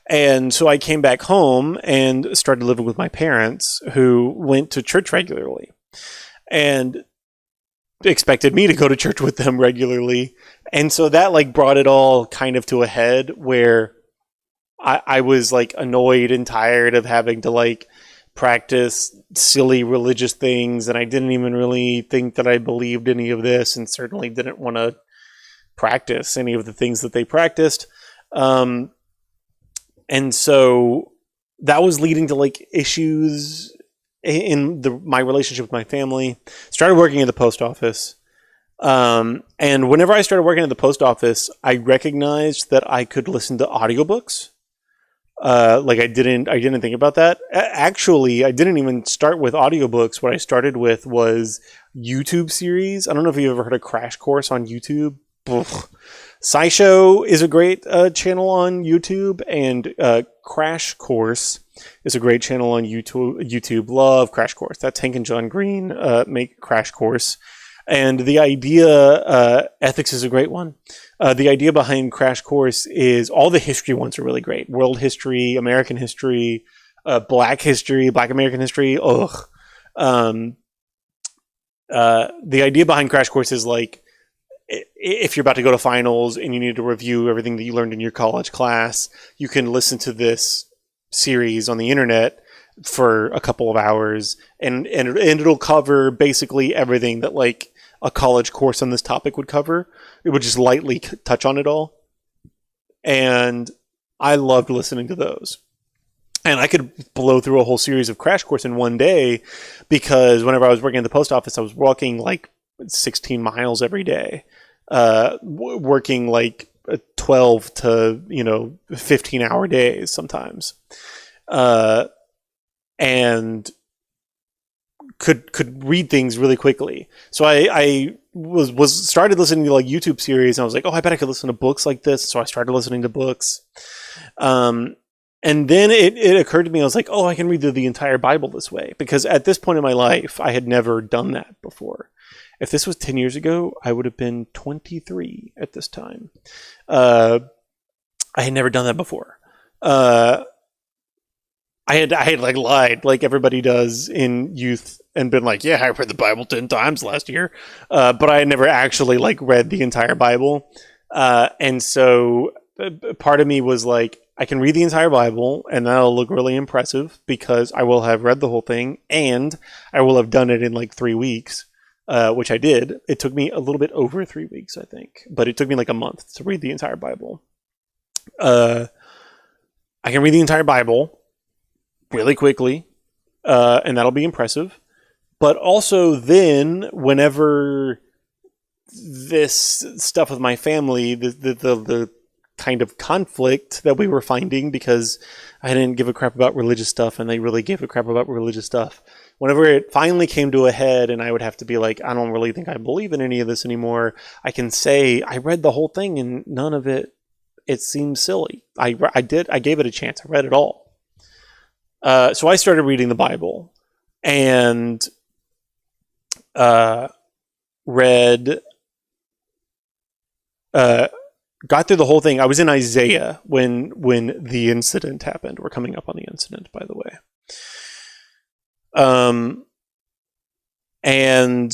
And so I came back home and started living with my parents, who went to church regularly and expected me to go to church with them regularly. And so that like brought it all kind of to a head where I was like annoyed and tired of having to like practice silly religious things. And I didn't even really think that I believed any of this, and certainly didn't want to practice any of the things that they practiced. And so that was leading to like issues in my relationship with my family. Started working at the post office. And whenever I started working at the post office, I recognized that I could listen to audiobooks. Like I didn't think about that. Actually, I didn't even start with audiobooks. What I started with was YouTube series. I don't know if you've ever heard of Crash Course on YouTube. SciShow is a great channel on YouTube, and Crash Course is a great channel on YouTube. Love Crash Course. That's Hank and John Green make Crash Course. And the idea, ethics is a great one. The idea behind Crash Course is all the history ones are really great. World history, American history, Black history, Black American history. The idea behind Crash Course is like, if you're about to go to finals and you need to review everything that you learned in your college class, you can listen to this series on the internet for a couple of hours, and it'll cover basically everything that like a college course on this topic would cover. It would just lightly touch on it all. And I loved listening to those. And I could blow through a whole series of Crash Course in one day, because whenever I was working at the post office, I was walking like 16 miles every day, working like 12 to 15-hour days sometimes, and could read things really quickly. So I was started listening to like YouTube series, and I was like, oh, I bet I could listen to books like this. So I started listening to books, and then it occurred to me, I was like, oh, I can read the entire Bible this way, because at this point in my life, I had never done that before. If this was 10 years ago, I would have been 23 at this time. I had never done that before. I had like lied like everybody does in youth and been like, yeah, I read the Bible 10 times last year. But I had never actually like read the entire Bible. And so part of me was like, I can read the entire Bible and that'll look really impressive because I will have read the whole thing and I will have done it in like 3 weeks. Which I did. It took me a little bit over 3 weeks, I think, but it took me like a month to read the entire Bible. I can read the entire Bible really quickly, and that'll be impressive. But also then, whenever this stuff with my family, the kind of conflict that we were finding, because I didn't give a crap about religious stuff and they really gave a crap about religious stuff. Whenever it finally came to a head and I would have to be like, I don't really think I believe in any of this anymore, I can say I read the whole thing and none of it seems silly. I gave it a chance. I read it all. So I started reading the Bible and read, got through the whole thing. I was in Isaiah when the incident happened. We're coming up on the incident, by the way. And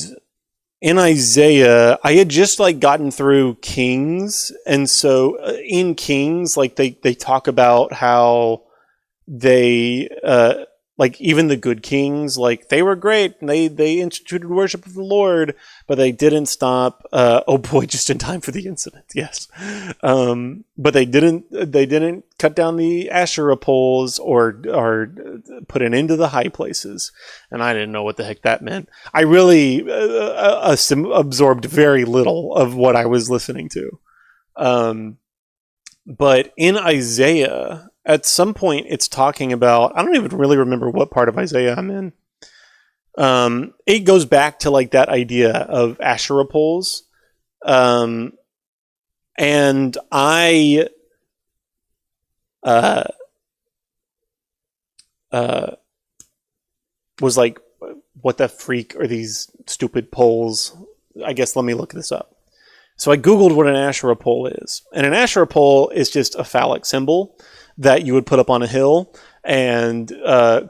in Isaiah, I had just like gotten through Kings. And so in Kings, like they talk about how they, like even the good kings, like they were great. And they instituted worship of the Lord, but they didn't stop. Oh boy, just in time for the incident. Yes. But they didn't cut down the Asherah poles or put an end to the high places. And I didn't know what the heck that meant. I really absorbed very little of what I was listening to. But in Isaiah, at some point it's talking about, I don't even really remember what part of Isaiah I'm in. It goes back to like that idea of Asherah poles. And I was like, what the freak are these stupid poles? I guess let me look this up. So I Googled what an Asherah pole is. And an Asherah pole is just a phallic symbol that you would put up on a hill, and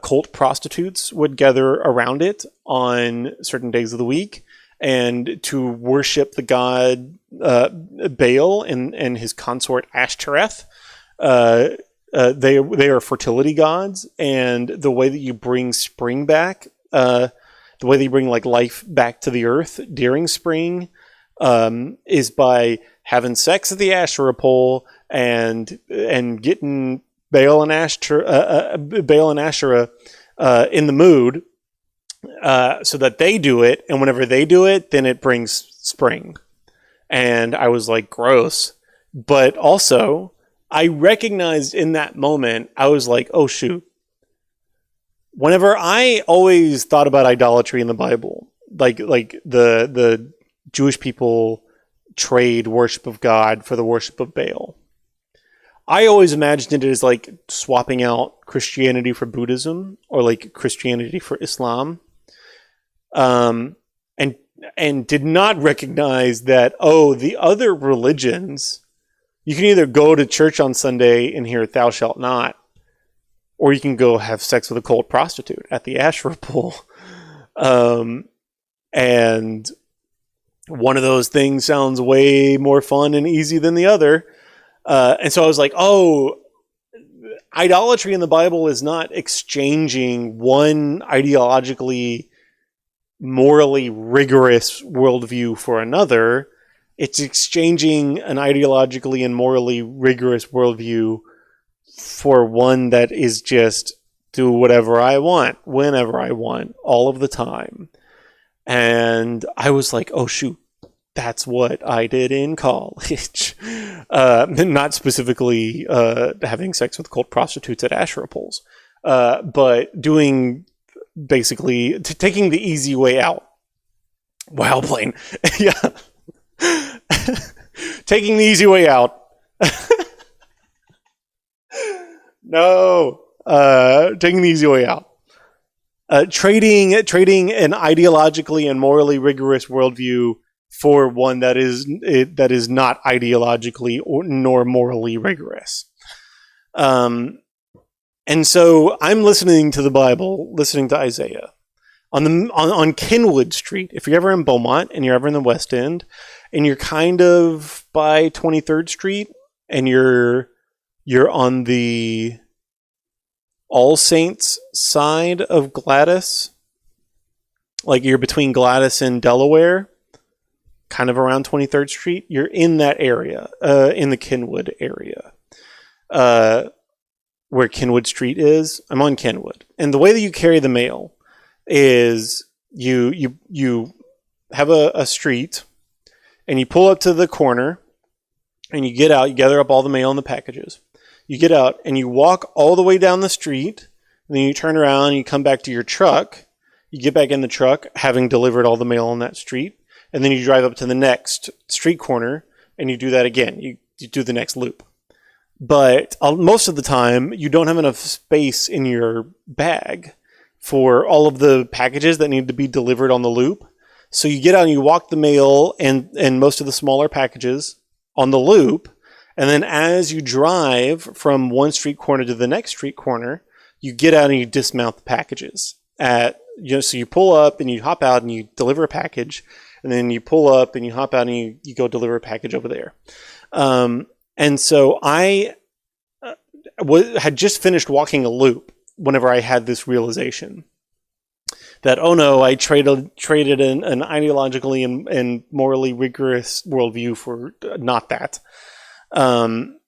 cult prostitutes would gather around it on certain days of the week and to worship the god Baal and his consort Ashtoreth. They are fertility gods, and the way that you bring spring back, the way that you bring like life back to the earth during spring, is by having sex at the Asherah pole and getting Baal and Asherah in the mood, so that they do it, and whenever they do it, then it brings spring. And I was like, gross. But also, I recognized in that moment, I was like, oh shoot. Whenever I always thought about idolatry in the Bible, like the Jewish people trade worship of God for the worship of Baal. I always imagined it as like swapping out Christianity for Buddhism, or like Christianity for Islam. And did not recognize that, oh, the other religions, you can either go to church on Sunday and hear thou shalt not, or you can go have sex with a cult prostitute at the Asherah pole. And one of those things sounds way more fun and easy than the other. And so I was like, oh, idolatry in the Bible is not exchanging one ideologically, morally rigorous worldview for another. It's exchanging an ideologically and morally rigorous worldview for one that is just do whatever I want, whenever I want, all of the time. And I was like, oh shoot, that's what I did in college. Not specifically having sex with cult prostitutes at Asherah poles, but doing basically taking the easy way out. Wow, Blaine. Yeah. Taking the easy way out. No. Taking the easy way out. Trading an ideologically and morally rigorous worldview for one that is not ideologically nor morally rigorous. And so I'm listening to the Bible, listening to Isaiah on Kenwood Street. If you're ever in Beaumont and you're ever in the West End, and you're kind of by 23rd Street, and you're on the All Saints side of Gladys, like you're between Gladys and Delaware, kind of around 23rd Street, you're in that area, in the Kenwood area, where Kenwood Street is. I'm on Kenwood. And the way that you carry the mail is you have a street, and you pull up to the corner, and you get out, you gather up all the mail and the packages. You get out, and you walk all the way down the street, and then you turn around, and you come back to your truck. You get back in the truck, having delivered all the mail on that street, and then you drive up to the next street corner, and you do that again. You do the next loop. But most of the time, you don't have enough space in your bag for all of the packages that need to be delivered on the loop. So you get out and you walk the mail and most of the smaller packages on the loop. And then as you drive from one street corner to the next street corner, you get out and you dismount the packages. So you pull up and you hop out and you deliver a package. And then you pull up and you hop out and you go deliver a package over there. And so I had just finished walking a loop whenever I had this realization that, oh no, I traded an ideologically and morally rigorous worldview for not that. And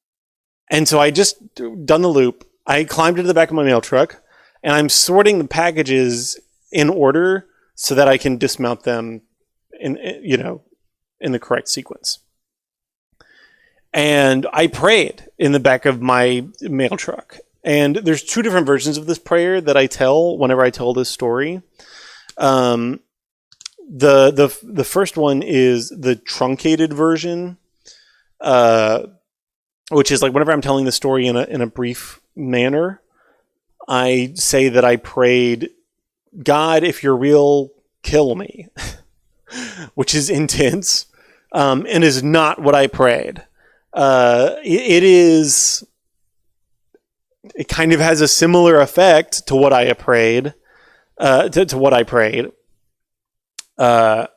so I just done the loop. I climbed into the back of my mail truck, and I'm sorting the packages in order so that I can dismount them in the correct sequence. And I prayed in the back of my mail truck. And there's two different versions of this prayer that I tell whenever I tell this story. The first one is the truncated version, which is like whenever I'm telling the story in a brief manner, I say that I prayed, God, if you're real, kill me, which is intense. and is not what I prayed. It kind of has a similar effect to what I prayed. To what I prayed. I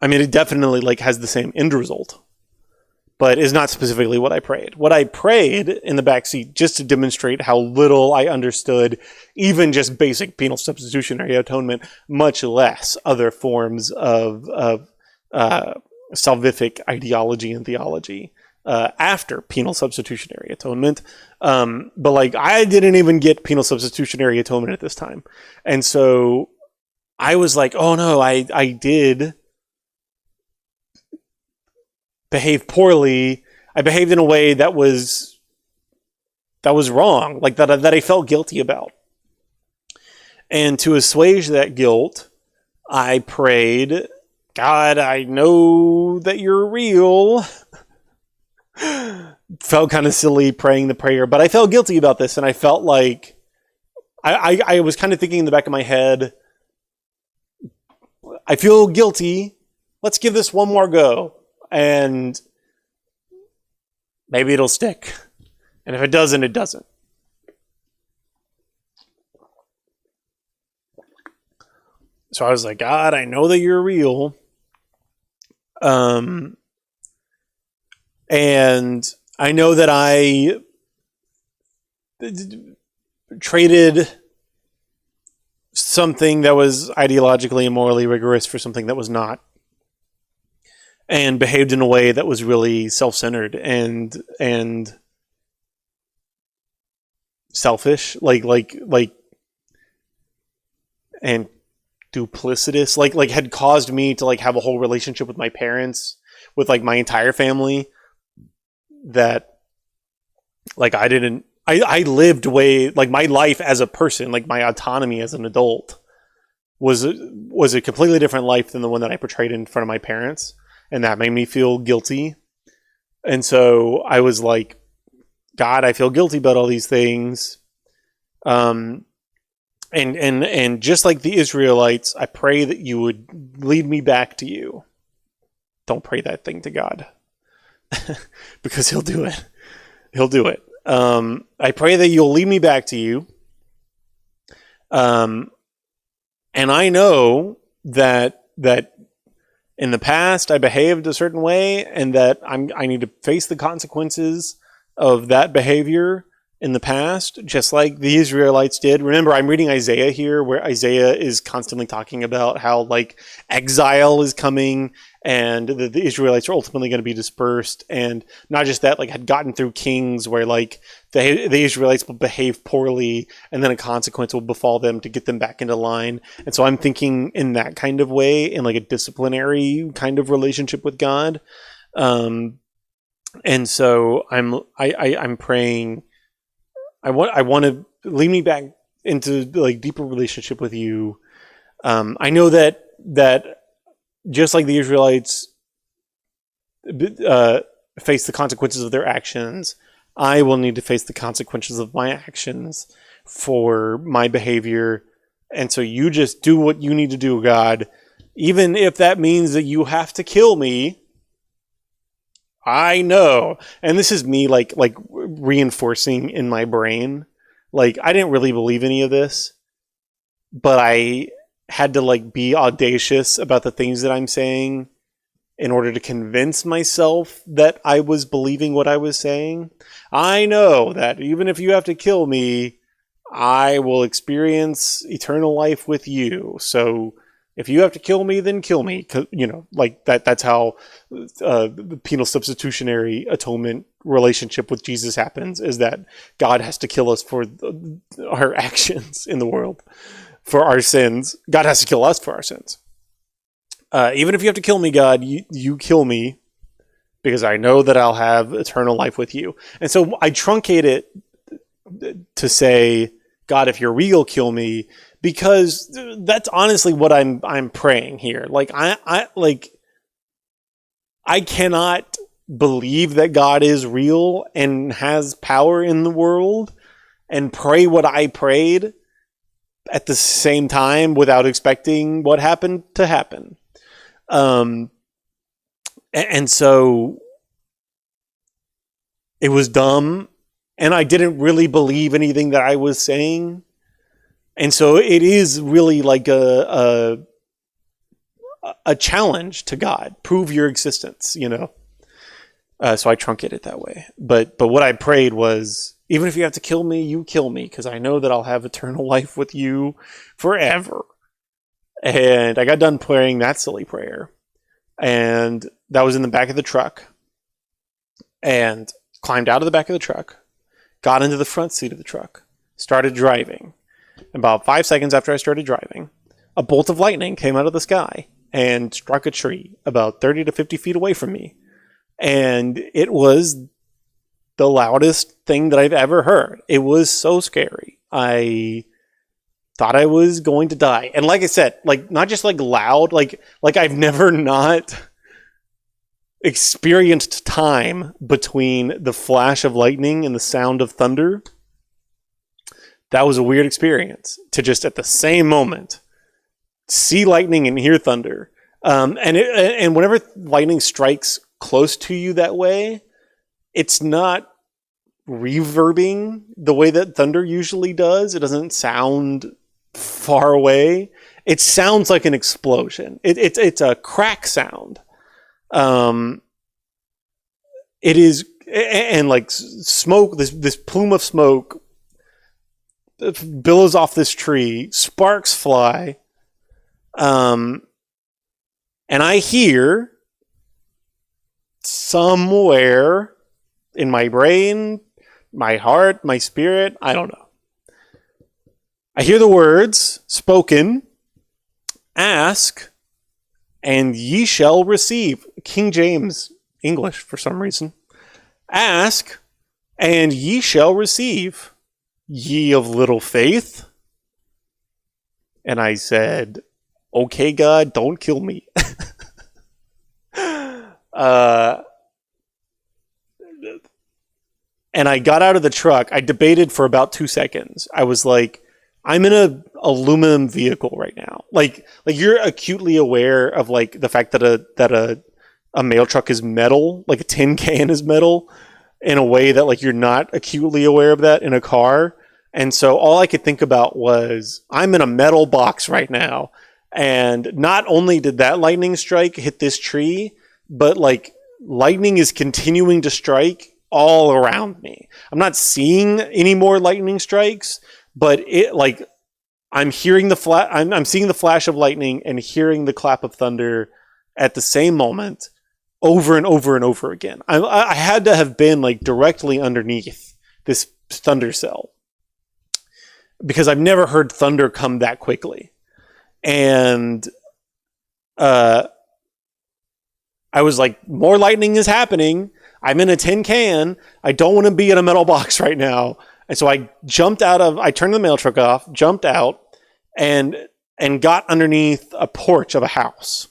mean, it definitely like has the same end result, but is not specifically what I prayed. What I prayed in the backseat, just to demonstrate how little I understood even just basic penal substitutionary atonement, much less other forms of salvific ideology and theology after penal substitutionary atonement. But like, I didn't even get penal substitutionary atonement at this time. And so I was like, oh no, I did behave poorly. I behaved in a way that was wrong, like that I felt guilty about. And to assuage that guilt, I prayed, God, I know that you're real. Felt kind of silly praying the prayer, but I felt guilty about this, and I felt like I was kind of thinking in the back of my head, I feel guilty. Let's give this one more go. And maybe it'll stick. And if it doesn't, it doesn't. So I was like, God, I know that you're real. And I know that I traded something that was ideologically and morally rigorous for something that was not. And behaved in a way that was really self-centered and selfish, like and duplicitous, like had caused me to like have a whole relationship with my parents, with like my entire family, that like I lived way, like my life as a person, like my autonomy as an adult was a completely different life than the one that I portrayed in front of my parents. And that made me feel guilty. And so I was like, God, I feel guilty about all these things. And just like the Israelites, I pray that you would lead me back to you. Don't pray that thing to God. Because he'll do it. He'll do it. I pray that you'll lead me back to you. And I know that in the past, I behaved a certain way, and that I need to face the consequences of that behavior in the past, just like the Israelites did. Remember, I'm reading Isaiah here, where Isaiah is constantly talking about how like exile is coming, and the Israelites are ultimately going to be dispersed. And not just that, like had gotten through kings where like the Israelites will behave poorly, and then a consequence will befall them to get them back into line. And so I'm thinking in that kind of way, in like a disciplinary kind of relationship with God. And so I'm praying, I want to lead me back into like deeper relationship with you. I know that just like the Israelites face the consequences of their actions, I will need to face the consequences of my actions for my behavior. And so you just do what you need to do, God. Even if that means that you have to kill me, I know. And this is me like reinforcing in my brain. Like, I didn't really believe any of this, but I had to like be audacious about the things that I'm saying in order to convince myself that I was believing what I was saying. I know that even if you have to kill me, I will experience eternal life with you. So if you have to kill me, then kill me. You know, like that's how the penal substitutionary atonement relationship with Jesus happens, is that God has to kill us for our actions in the world, for our sins. God has to kill us for our sins. Even if you have to kill me, God, you kill me, because I know that I'll have eternal life with you. And so I truncate it to say, God, if you're real, kill me, because that's honestly what I'm praying here. Like I cannot believe that God is real and has power in the world and pray what I prayed at the same time without expecting what happened to happen. And And so it was dumb, and I didn't really believe anything that I was saying. And so it is really like a challenge to God. Prove your existence, you know. So I truncate it that way. But what I prayed was, even if you have to kill me, you kill me, because I know that I'll have eternal life with you forever. And I got done praying that silly prayer. And that was in the back of the truck. And climbed out of the back of the truck, got into the front seat of the truck, started driving. About 5 seconds after I started driving, a bolt of lightning came out of the sky and struck a tree about 30 to 50 feet away from me. And it was the loudest thing that I've ever heard. It was so scary. I thought I was going to die. And like I said, like, not just like loud, like I've never not experienced time between the flash of lightning and the sound of thunder. That was a weird experience, to just at the same moment see lightning and hear thunder. And whenever lightning strikes close to you that way, it's not reverbing the way that thunder usually does. It doesn't sound far away. It sounds like an explosion. It's a crack sound. It is, and like smoke, this plume of smoke billows off this tree, sparks fly, and I hear somewhere in my brain, my heart, my spirit, I don't know, I hear the words spoken, ask, and ye shall receive. King James English for some reason. Ask, and ye shall receive, ye of little faith. And I said, okay, God, don't kill me. And I got out of the truck. I debated for about 2 seconds. I was like, I'm in a aluminum vehicle right now. Like you're acutely aware of like the fact that a mail truck is metal, like a tin can is metal, in a way that like you're not acutely aware of that in a car. And so all I could think about was, I'm in a metal box right now. And not only did that lightning strike hit this tree, but like lightning is continuing to strike all around me. I'm not seeing any more lightning strikes, but it like I'm hearing I'm seeing the flash of lightning and hearing the clap of thunder at the same moment, over and over and over again. I had to have been like directly underneath this thunder cell, because I've never heard thunder come that quickly. And I was like, more lightning is happening. I'm in a tin can. I don't want to be in a metal box right now. And so I turned the mail truck off, jumped out, and got underneath a porch of a house.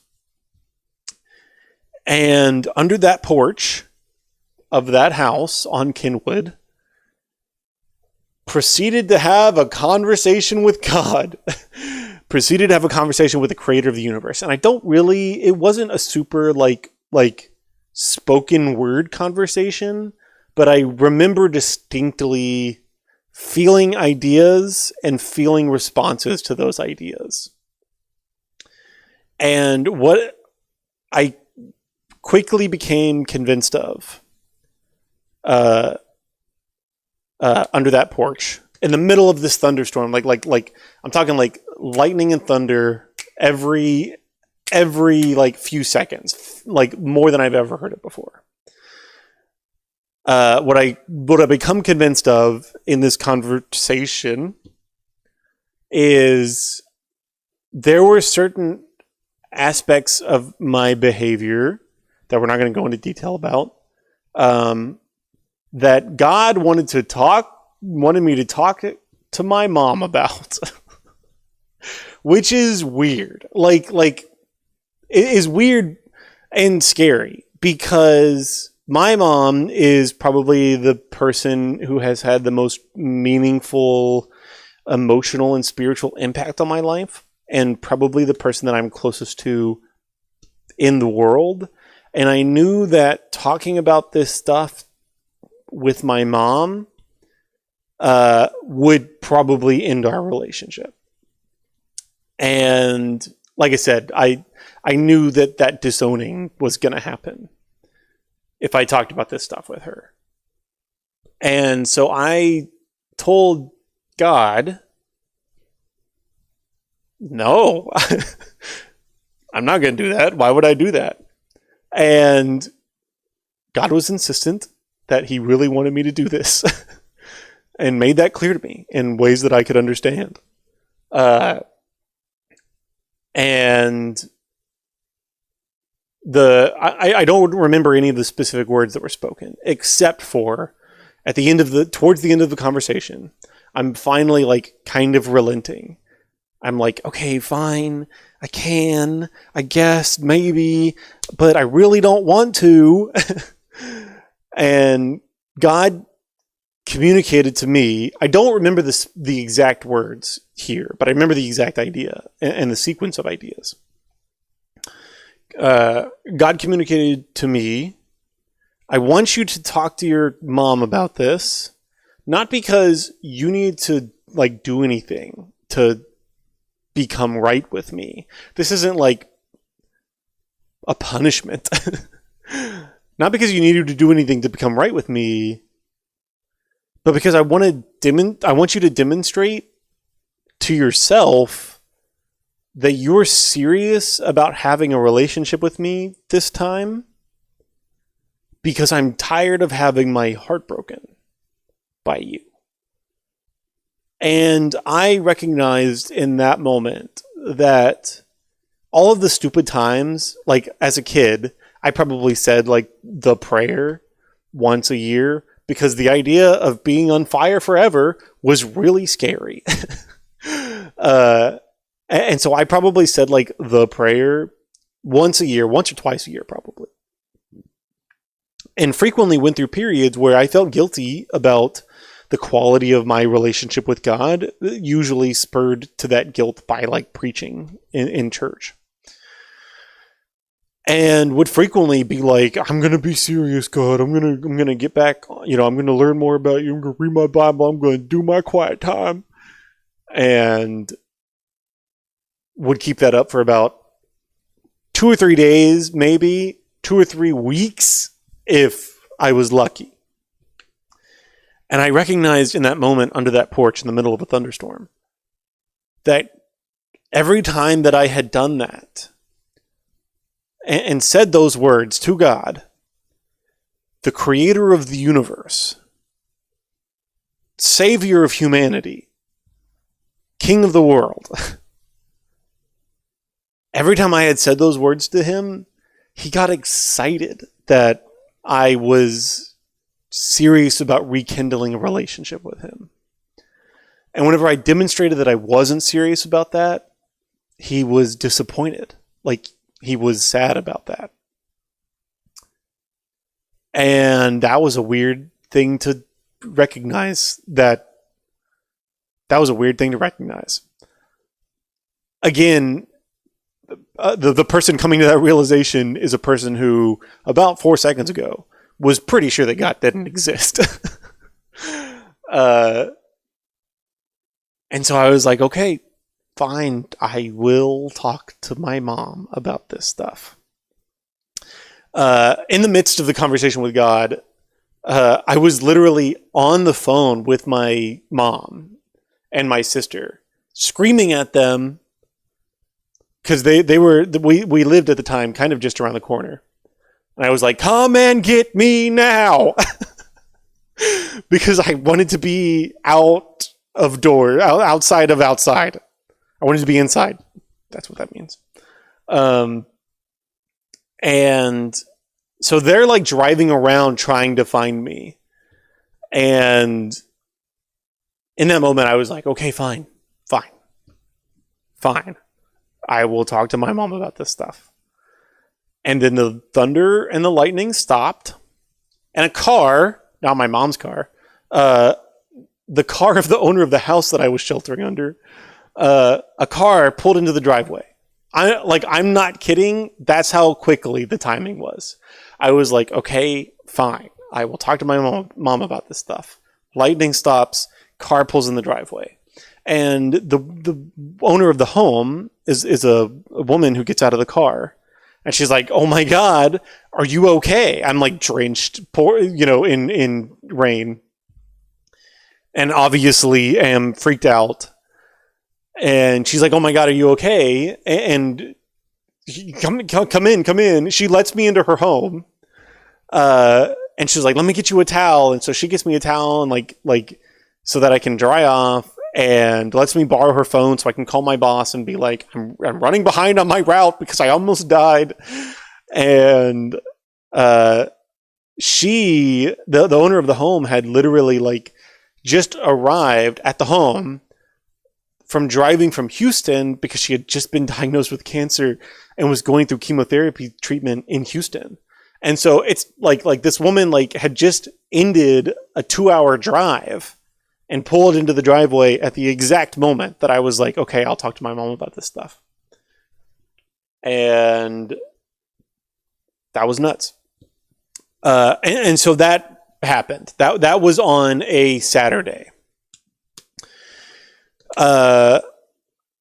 And under that porch of that house on Kenwood, proceeded to have a conversation with God. Proceeded to have a conversation with the creator of the universe. And it wasn't a super like spoken word conversation, but I remember distinctly feeling ideas and feeling responses to those ideas. And what I quickly became convinced of under that porch, in the middle of this thunderstorm, like I'm talking like lightning and thunder every like few seconds, like more than I've ever heard it before. What I become convinced of in this conversation is there were certain aspects of my behavior that we're not going to go into detail about, that God wanted me to talk to my mom about, which is weird. Like it is weird and scary, because my mom is probably the person who has had the most meaningful emotional and spiritual impact on my life, and probably the person that I'm closest to in the world. And I knew that talking about this stuff with my mom would probably end our relationship. And like I said, I knew that disowning was going to happen if I talked about this stuff with her. And so I told God, no, I'm not going to do that. Why would I do that? And God was insistent that he really wanted me to do this and made that clear to me in ways that I could understand. And I don't remember any of the specific words that were spoken, except for towards the end of the conversation, I'm finally like kind of relenting. I'm like, okay, fine, I guess, maybe, but I really don't want to. And God communicated to me, I don't remember the exact words here, but I remember the exact idea and the sequence of ideas. God communicated to me, I want you to talk to your mom about this, not because you need to like do anything to become right with me. This isn't like a punishment. Not because you needed to do anything to become right with me, but because I want you to demonstrate to yourself that you're serious about having a relationship with me this time, because I'm tired of having my heart broken by you. And I recognized in that moment that all of the stupid times, like as a kid, I probably said like the prayer once a year because the idea of being on fire forever was really scary. And so I probably said like the prayer once or twice a year, probably. And frequently went through periods where I felt guilty about the quality of my relationship with God, usually spurred to that guilt by like preaching in church. And would frequently be like, I'm going to be serious, God. I'm going to get back, I'm going to learn more about you. I'm going to read my Bible. I'm going to do my quiet time. And would keep that up for about 2 or 3 days, maybe 2 or 3 weeks, if I was lucky. And I recognized in that moment under that porch in the middle of a thunderstorm that every time that I had done that and said those words to God, the creator of the universe, savior of humanity, king of the world, every time I had said those words to him, he got excited that I was serious about rekindling a relationship with him. And whenever I demonstrated that I wasn't serious about that, he was disappointed. Like, he was sad about that. And that was a weird thing to recognize. That was a weird thing to recognize. Again, the person coming to that realization is a person who, about 4 seconds ago, was pretty sure that God didn't exist. And so I was like, okay, fine, I will talk to my mom about this stuff. In the midst of the conversation with God, I was literally on the phone with my mom and my sister, screaming at them, because we lived at the time kind of just around the corner. And I was like, come and get me now. Because I wanted to be outside of outside. I wanted to be inside. That's what that means. And so they're like driving around trying to find me. And in that moment, I was like, okay, fine. I will talk to my mom about this stuff. And then the thunder and the lightning stopped. And a car, not my mom's car, the car of the owner of the house that I was sheltering under, a car pulled into the driveway. I'm not kidding. That's how quickly the timing was. I was like, okay, fine. I will talk to my mom about this stuff. Lightning stops, car pulls in the driveway. And the owner of the home is a woman who gets out of the car. And she's like, oh my God, are you okay? I'm like drenched, in rain. And obviously am freaked out. And she's like, oh my God, are you okay? And come in. She lets me into her home. And she's like, let me get you a towel. And so she gets me a towel and like so that I can dry off, and lets me borrow her phone so I can call my boss and be like, I'm running behind on my route because I almost died. And the owner of the home had literally like just arrived at the home from driving from Houston because she had just been diagnosed with cancer and was going through chemotherapy treatment in Houston. And so it's like this woman like had just ended a 2-hour drive and pulled into the driveway at the exact moment that I was like, okay, I'll talk to my mom about this stuff. And that was nuts. And so that happened. That was on a Saturday.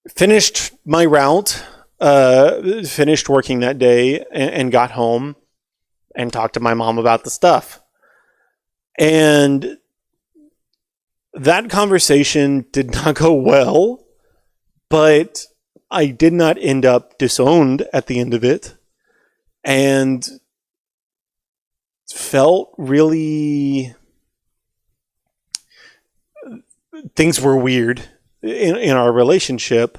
Finished my route, finished working that day, and got home and talked to my mom about the stuff. And that conversation did not go well, but I did not end up disowned at the end of it, and felt really... things were weird in our relationship,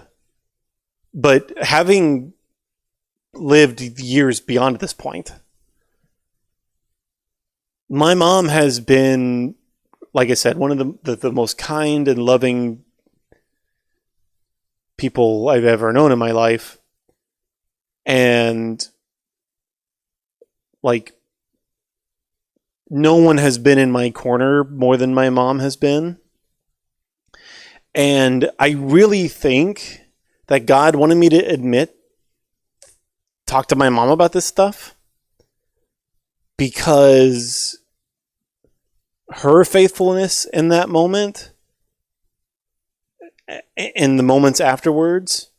but having lived years beyond this point, my mom has been, like I said, one of the most kind and loving people I've ever known in my life. And like, no one has been in my corner more than my mom has been. And I really think that God wanted me to talk to my mom about this stuff, because her faithfulness in that moment and the moments afterwards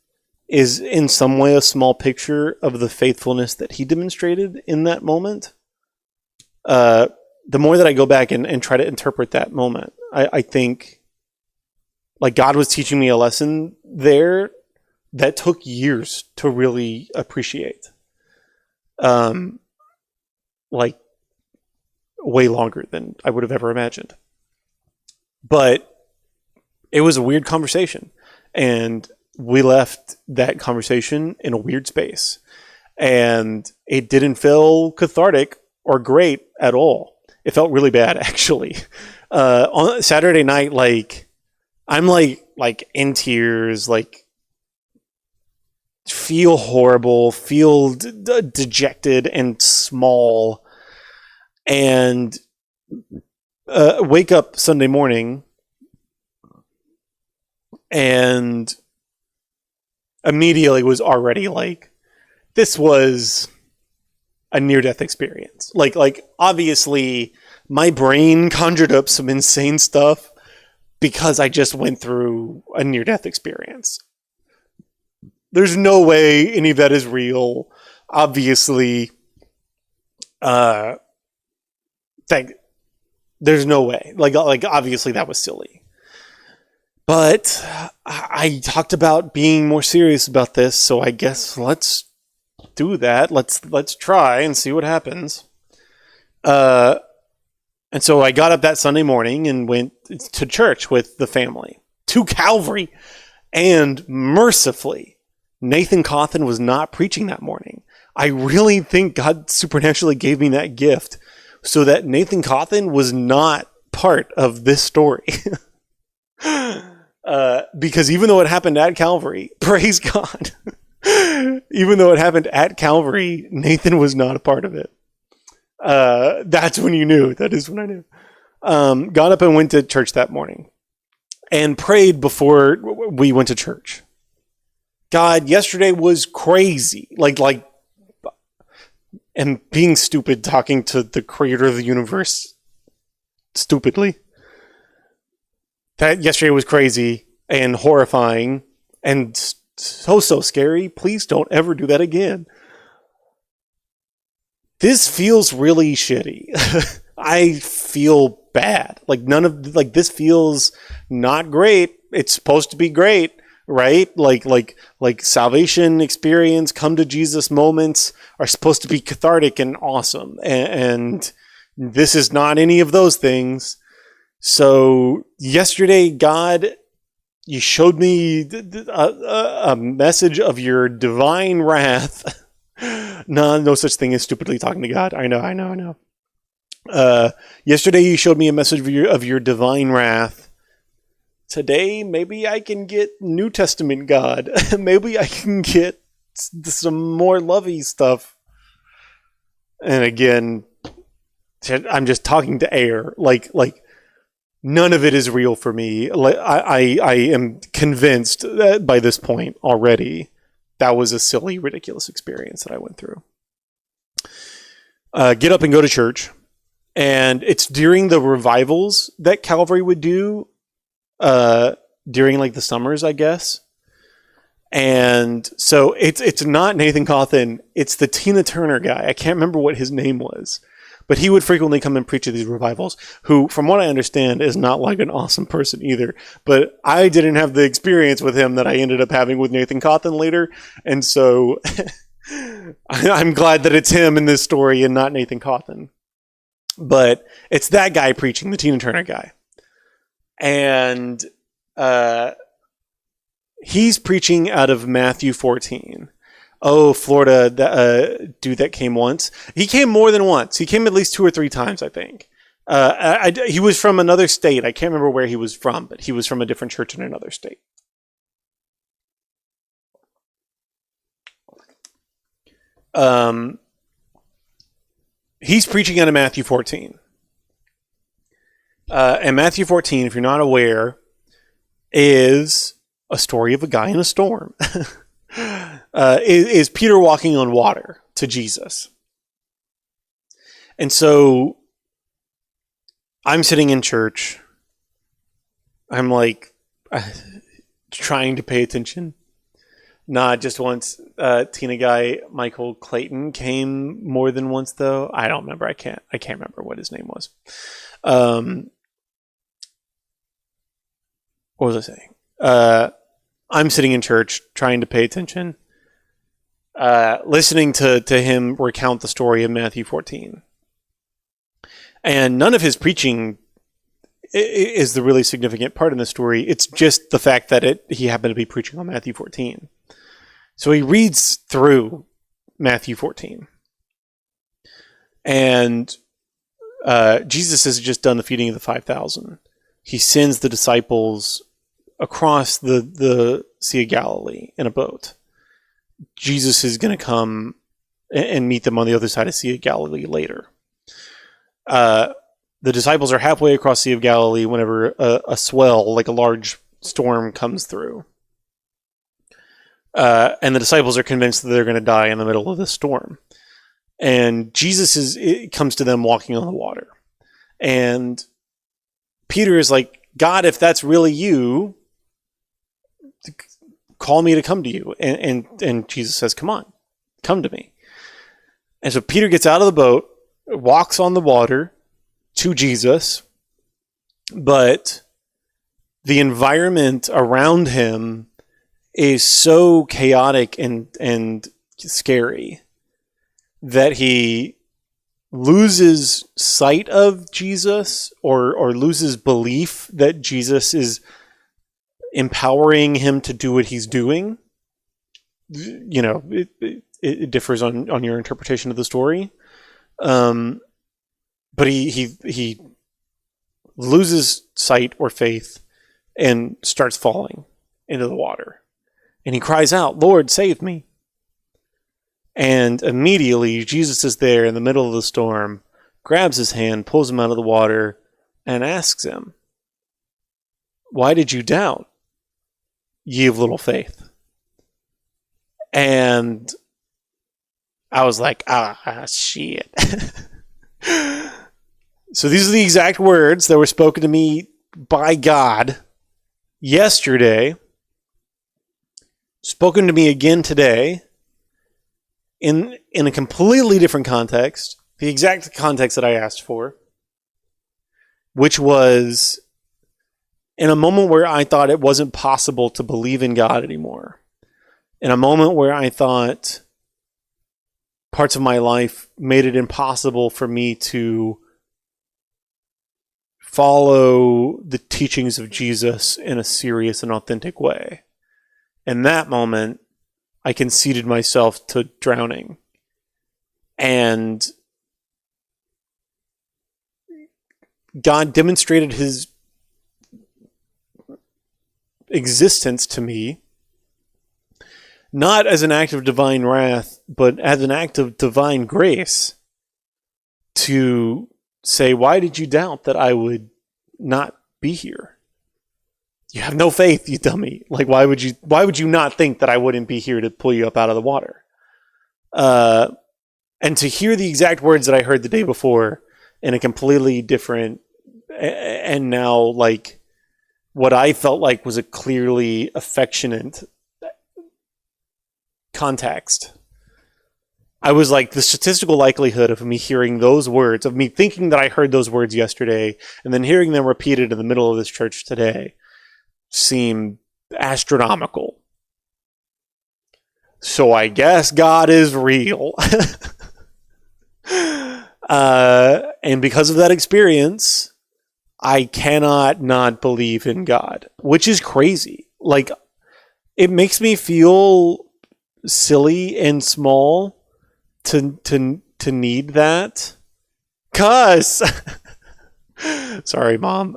is in some way a small picture of the faithfulness that he demonstrated in that moment. The more that I go back and try to interpret that moment, I think like God was teaching me a lesson there that took years to really appreciate. Like way longer than I would have ever imagined. But it was a weird conversation, and we left that conversation in a weird space, and it didn't feel cathartic or great at all. It felt really bad, actually. On Saturday night, like I'm like in tears, like feel horrible, feel dejected and small, and wake up Sunday morning and immediately was already like, this was a near-death experience. Like obviously my brain conjured up some insane stuff because I just went through a near-death experience. There's no way any of that is real. Obviously, there's no way. Like obviously that was silly. But I talked about being more serious about this, so I guess let's do that. Let's try and see what happens. And so I got up that Sunday morning and went to church with the family, to Calvary, and mercifully, Nathan Cawthon was not preaching that morning. I really think God supernaturally gave me that gift so that Nathan Cawthon was not part of this story. Because even though it happened at Calvary, praise God, even though it happened at Calvary, Nathan was not a part of it. That's when you knew. That is when I knew. Got up and went to church that morning and prayed before we went to church. God, yesterday was crazy. And being stupid, talking to the creator of the universe stupidly. That yesterday was crazy and horrifying and so scary. Please don't ever do that again. This feels really shitty. I feel bad. This feels not great. It's supposed to be great, right? Like salvation experience, come to Jesus moments are supposed to be cathartic and awesome. And this is not any of those things. So yesterday, God, you showed me a message of your divine wrath. No such thing as stupidly talking to God. I know. Yesterday you showed me a message of your divine wrath. Today, maybe I can get New Testament God. Maybe I can get some more lovey stuff. And again, I'm just talking to air. Like none of it is real for me. I am convinced that by this point already that was a silly, ridiculous experience that I went through. Get up and go to church. And it's during the revivals that Calvary would do, during like the summers, I guess. And so it's not Nathan Cawthon, it's the Tina Turner guy. I can't remember what his name was. But he would frequently come and preach at these revivals, who, from what I understand, is not like an awesome person either. But I didn't have the experience with him that I ended up having with Nathan Cawthon later. And so I'm glad that it's him in this story and not Nathan Cawthon. But it's that guy preaching, the Tina Turner guy. And he's preaching out of Matthew 14. Oh, Florida dude that came once. He came more than once. He came at least 2 or 3 times, I think. He was from another state. I can't remember where he was from, but he was from a different church in another state. He's preaching out of Matthew 14. And Matthew 14, if you're not aware, is a story of a guy in a storm. Is Peter walking on water to Jesus. And so I'm sitting in church. I'm like trying to pay attention. Not just once. Tina guy Michael Clayton came more than once though. I don't remember. I can't remember what his name was. What was I saying? I'm sitting in church trying to pay attention, listening to him recount the story of Matthew 14. And none of his preaching is the really significant part in the story. It's just the fact that he happened to be preaching on Matthew 14. So he reads through Matthew 14. And Jesus has just done the feeding of the 5,000. He sends the disciples across the Sea of Galilee in a boat. Jesus is going to come and meet them on the other side of Sea of Galilee later. The disciples are halfway across Sea of Galilee whenever a swell, like a large storm, comes through. And the disciples are convinced that they're going to die in the middle of the storm. And Jesus comes to them walking on the water. And Peter is like, God, if that's really you, call me to come to you. And Jesus says, come on, come to me. And so Peter gets out of the boat, walks on the water to Jesus, but the environment around him is so chaotic and scary that he loses sight of Jesus or loses belief that Jesus is empowering him to do what he's doing. You know, it differs on your interpretation of the story. But he loses sight or faith and starts falling into the water. And he cries out, Lord, save me. And immediately Jesus is there in the middle of the storm, grabs his hand, pulls him out of the water, and asks him, why did you doubt, ye of little faith? And I was like, shit. So these are the exact words that were spoken to me by God yesterday, spoken to me again today, in a completely different context, the exact context that I asked for, which was in a moment where I thought it wasn't possible to believe in God anymore. In a moment where I thought parts of my life made it impossible for me to follow the teachings of Jesus in a serious and authentic way. In that moment, I conceded myself to drowning. And God demonstrated his existence to me, not as an act of divine wrath, but as an act of divine grace, to say, why did you doubt that I would not be here? You have no faith, you dummy. Like, why would you not think that I wouldn't be here to pull you up out of the water? And to hear the exact words that I heard the day before in a completely different, and now like what I felt like was a clearly affectionate context. I was like, the statistical likelihood of me hearing those words, of me thinking that I heard those words yesterday, and then hearing them repeated in the middle of this church today, seemed astronomical. So I guess God is real. And because of that experience, I cannot not believe in God, which is crazy. Like, it makes me feel silly and small to need that. Cuz sorry, Mom.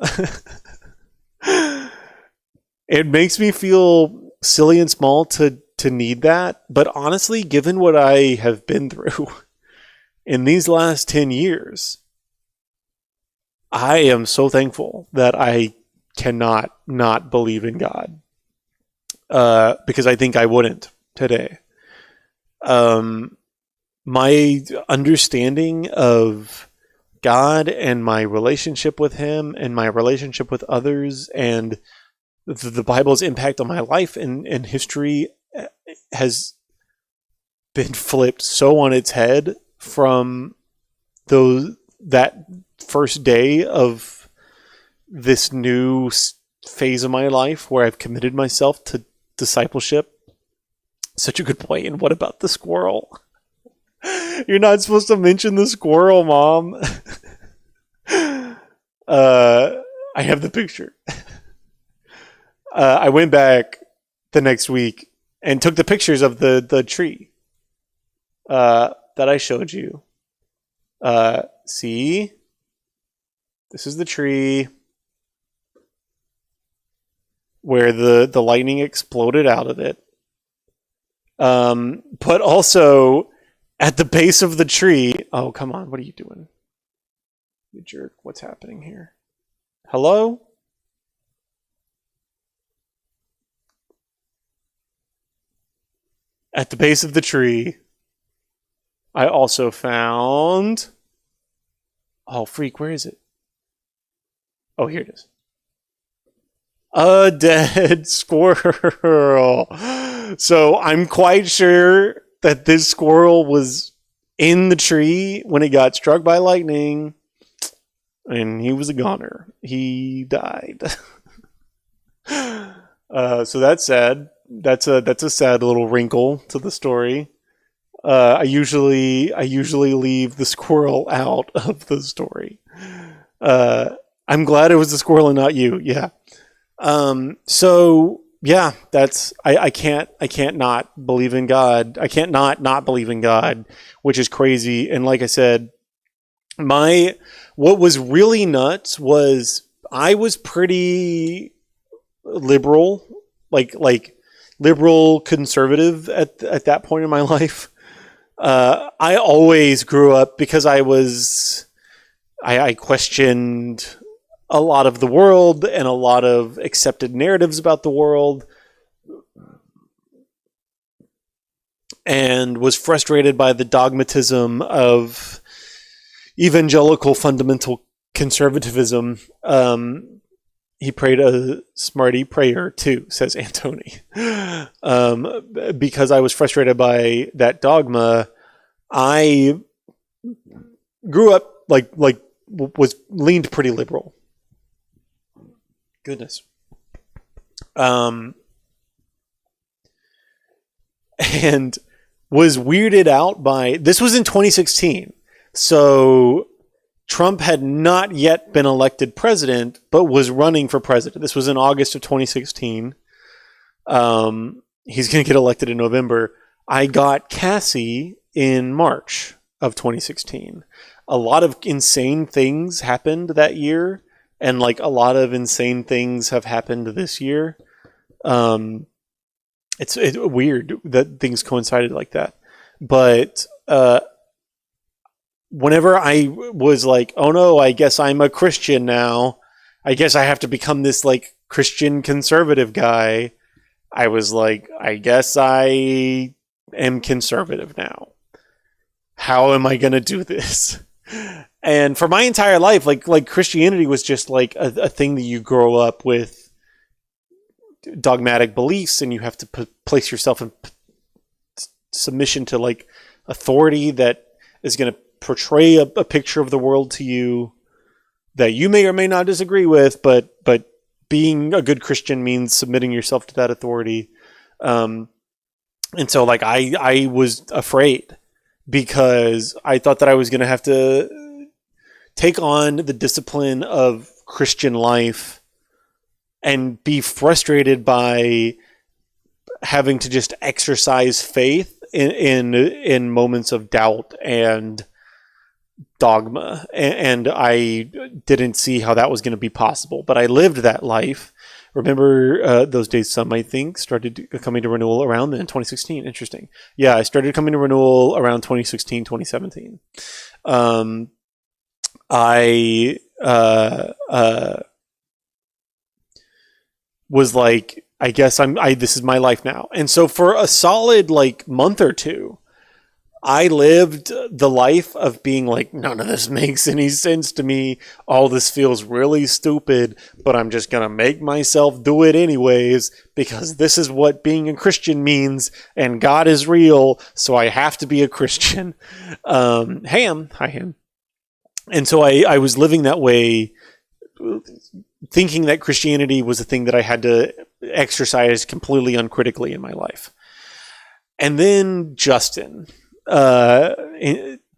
It makes me feel silly and small to need that, but honestly, given what I have been through in these last 10 years, I am so thankful that I cannot not believe in God. Because I think I wouldn't today. My understanding of God and my relationship with him and my relationship with others and the Bible's impact on my life and history has been flipped so on its head from that first day of this new phase of my life where I've committed myself to discipleship. Such a good point. And what about the squirrel? You're not supposed to mention the squirrel, Mom. I have the picture. I went back the next week and took the pictures of the tree that I showed you. See? This is the tree where the lightning exploded out of it. But also at the base of the tree. Oh, come on. What are you doing? You jerk. What's happening here? Hello? At the base of the tree, I also found... Oh, freak, where is it? Oh, here it is. A dead squirrel. So I'm quite sure that this squirrel was in the tree when it got struck by lightning, and he was a goner. He died. So that's sad. That's a sad little wrinkle to the story. I usually leave the squirrel out of the story. I'm glad it was the squirrel and not you. Yeah. So yeah, that's I can't not believe in God. I can't not believe in God, which is crazy. And like I said, what was really nuts was I was pretty liberal, like liberal conservative at that point in my life. I always grew up because I questioned a lot of the world and a lot of accepted narratives about the world. and was frustrated by the dogmatism of evangelical fundamental conservatism. He prayed a smarty prayer too, says Antony. Because I was frustrated by that dogma, I grew up was leaned pretty liberal. Goodness. And was weirded out by, this was in 2016. So Trump had not yet been elected president, but was running for president. This was in August of 2016. He's going to get elected in November. I got Cassie in March of 2016. A lot of insane things happened that year, and like a lot of insane things have happened this year. It's weird that things coincided like that. But whenever I was like, oh no, I guess I'm a Christian now, I guess I have to become this like Christian conservative guy, I was like, I guess I am conservative now. How am I going to do this? And for my entire life, like Christianity was just like a thing that you grow up with dogmatic beliefs, and you have to place yourself in submission to like authority that is going to portray a picture of the world to you that you may or may not disagree with, but being a good Christian means submitting yourself to that authority. And so like I was afraid because I thought that I was going to have to take on the discipline of Christian life and be frustrated by having to just exercise faith in moments of doubt and dogma. And I didn't see how that was going to be possible, but I lived that life. Remember those days, some I think started coming to renewal around then, 2016. Interesting. Yeah, I started coming to renewal around 2016, 2017. I was like, I guess this is my life now. And so for a solid like month or two, I lived the life of being like, none of this makes any sense to me. All this feels really stupid, but I'm just going to make myself do it anyways because this is what being a Christian means and God is real. So I have to be a Christian. Hi, Ham. And so I was living that way, thinking that Christianity was a thing that I had to exercise completely uncritically in my life. And then Justin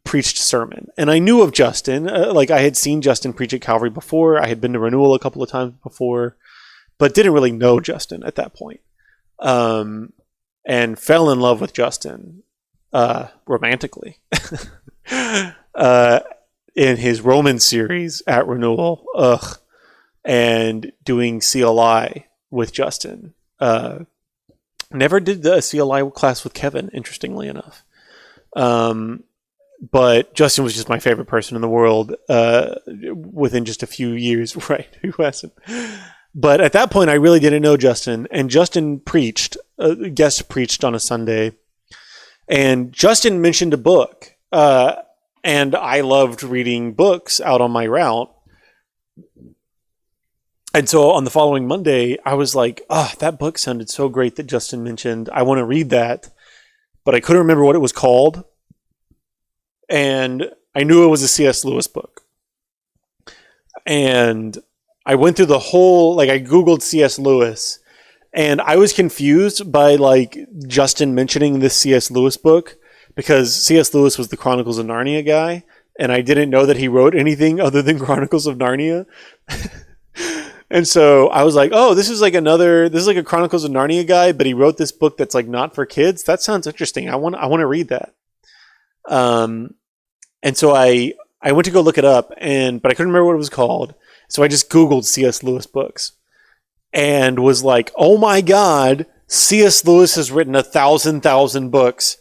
preached a sermon, and I knew of Justin. Like I had seen Justin preach at Calvary before. I had been to Renewal a couple of times before, but didn't really know Justin at that point. And fell in love with Justin romantically in his Roman series at Renewal. And doing CLI with Justin. Never did the CLI class with Kevin, interestingly enough. But Justin was just my favorite person in the world within just a few years, right? Who hasn't? But at that point, I really didn't know Justin. And Justin preached, guest preached on a Sunday. And Justin mentioned a book. And I loved reading books out on my route. And so on the following Monday, I was like, that book sounded so great that Justin mentioned. I want to read that. But I couldn't remember what it was called. And I knew it was a C.S. Lewis book. And I went through the whole, I Googled C.S. Lewis. And I was confused by, Justin mentioning this C.S. Lewis book. Because C.S. Lewis was the Chronicles of Narnia guy. And I didn't know that he wrote anything other than Chronicles of Narnia. And so I was like, this is like a Chronicles of Narnia guy, but he wrote this book that's like not for kids. That sounds interesting. I want to read that. And so I went to go look it up, but I couldn't remember what it was called. So I just Googled C.S. Lewis books and was like, oh my God, C.S. Lewis has written 1,000 books.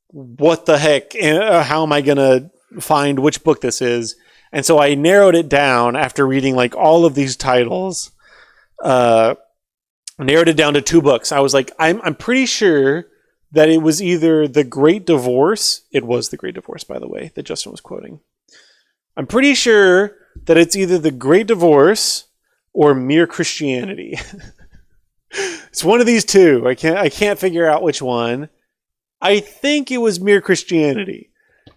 What the heck? How am I going to find which book this is? And so I narrowed it down after reading all of these titles, narrowed it down to 2 books. I was like, I'm pretty sure that it was either the Great Divorce. It was the Great Divorce, by the way, that Justin was quoting. I'm pretty sure that it's either the Great Divorce or Mere Christianity. It's one of these two. I can't figure out which one. I think it was Mere Christianity.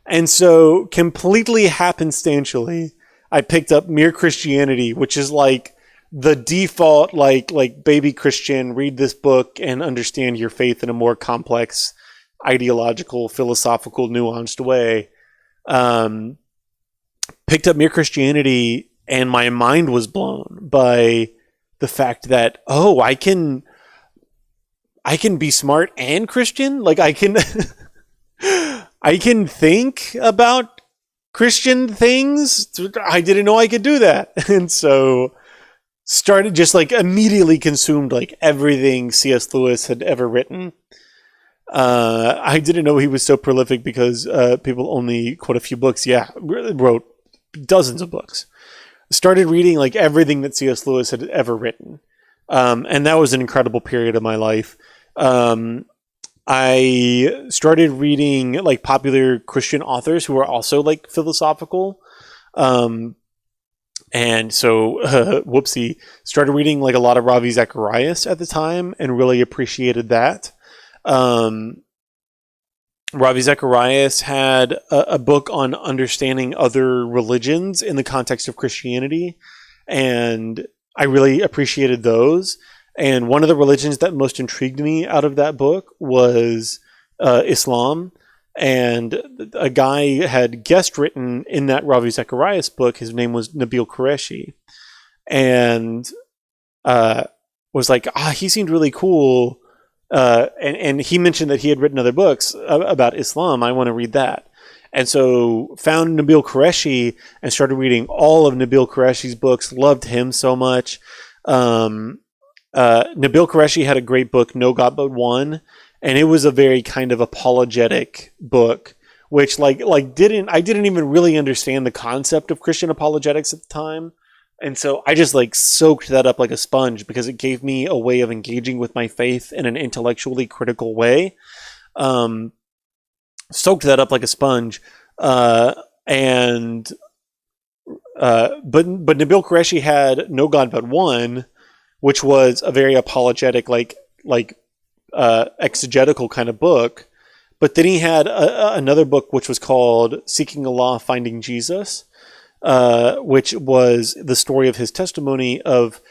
And so completely happenstantially, I picked up Mere Christianity, which is like the default, like baby Christian, read this book and understand your faith in a more complex, ideological, philosophical, nuanced way. Picked up Mere Christianity, and my mind was blown by the fact that, oh, I can be smart and Christian. Like I can think about Christian things. I didn't know I could do that. And so started just like immediately consumed like everything C.S. Lewis had ever written. I didn't know he was so prolific because people only quote a few books. Yeah, wrote dozens of books. Started reading like everything that C.S. Lewis had ever written. And that was an incredible period of my life. I started reading like popular Christian authors who were also like philosophical. And so, whoopsie, started reading like a lot of Ravi Zacharias at the time and really appreciated that. Ravi Zacharias had a book on understanding other religions in the context of Christianity, and I really appreciated those. And one of the religions that most intrigued me out of that book was Islam. And a guy had guest written in that Ravi Zacharias book. His name was Nabil Qureshi. And was like, he seemed really cool. And he mentioned that he had written other books about Islam. I want to read that. And so found Nabil Qureshi and started reading all of Nabil Qureshi's books. Loved him so much. Nabil Qureshi had a great book, No God But One. And it was a very kind of apologetic book, which I didn't even really understand the concept of Christian apologetics at the time. And so I just like soaked that up like a sponge because it gave me a way of engaging with my faith in an intellectually critical way. Soaked that up like a sponge. But Nabil Qureshi had No God But One, which was a very apologetic, exegetical kind of book. But then he had another book which was called Seeking Allah, Finding Jesus, which was the story of his testimony of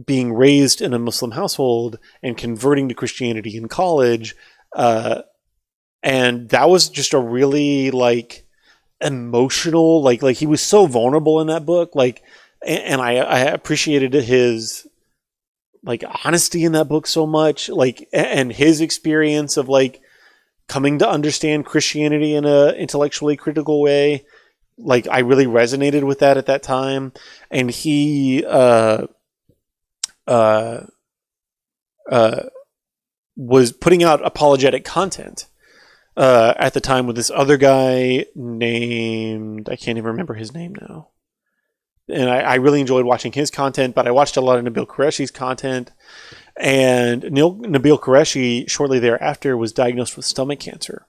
being raised in a Muslim household and converting to Christianity in college. And that was just a really emotional, he was so vulnerable in that book. And I appreciated his honesty in that book so much, and his experience of coming to understand Christianity in a intellectually critical way. I really resonated with that at that time. And he was putting out apologetic content at the time with this other guy named, I can't even remember his name now. And I really enjoyed watching his content, but I watched a lot of Nabil Qureshi's content. And Nabil Qureshi, shortly thereafter, was diagnosed with stomach cancer.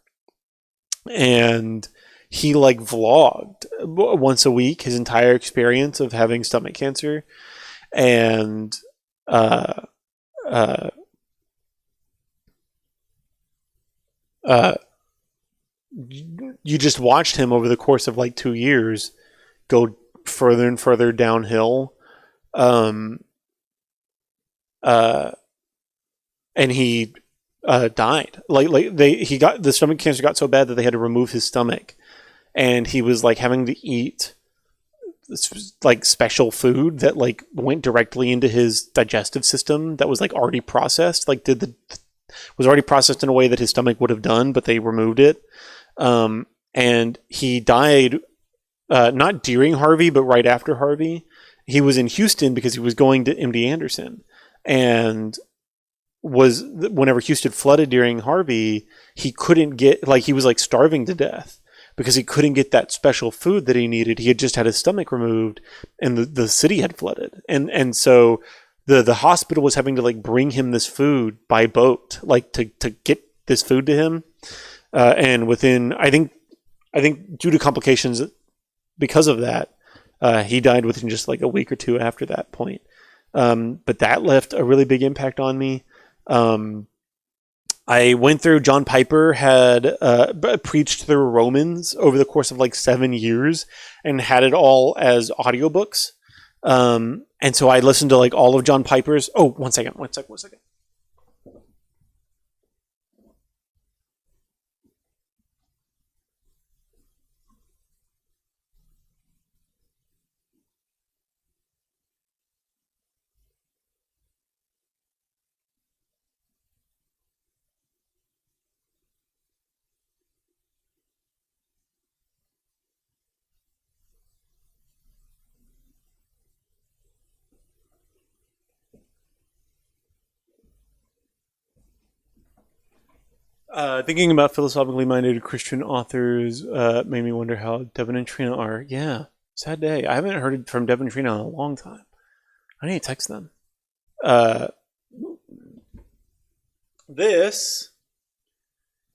And he vlogged once a week his entire experience of having stomach cancer. And you just watched him over the course of 2 years go further and further downhill. And he died. He got the stomach cancer got so bad that they had to remove his stomach, and he was having to eat special food that went directly into his digestive system that was already processed, was already processed in a way that his stomach would have done, but they removed it. And he died not during Harvey, but right after Harvey. He was in Houston because he was going to MD Anderson, and whenever Houston flooded during Harvey, he couldn't get, he was starving to death because he couldn't get that special food that he needed. He had just had his stomach removed, and the city had flooded. And so the hospital was having to bring him this food by boat, to get this food to him, and within I think due to complications because of that, he died within just like a week or two after that point. But that left a really big impact on me. I went through, John Piper had preached through Romans over the course of like 7 years and had it all as audiobooks. And so I listened to like all of John Piper's. Oh, one second. Thinking about philosophically minded Christian authors made me wonder how Devin and Trina are. Yeah, sad day. I haven't heard from Devin and Trina in a long time. I need to text them. This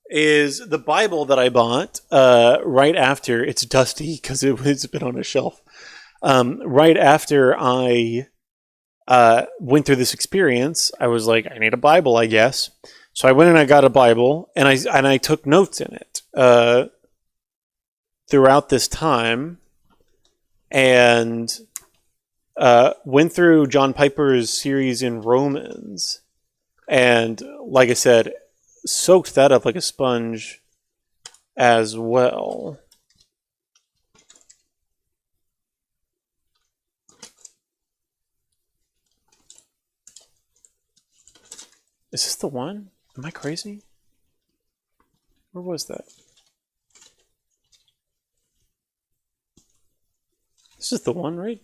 is the Bible that I bought right after. It's dusty because it's been on a shelf. Right after I went through this experience, I was like, I need a Bible, I guess. So I went and I got a Bible, and I took notes in it throughout this time, and went through John Piper's series in Romans, and like I said, soaked that up like a sponge as well. Is this the one? Am I crazy? Where was that? This is the one, right?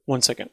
One second.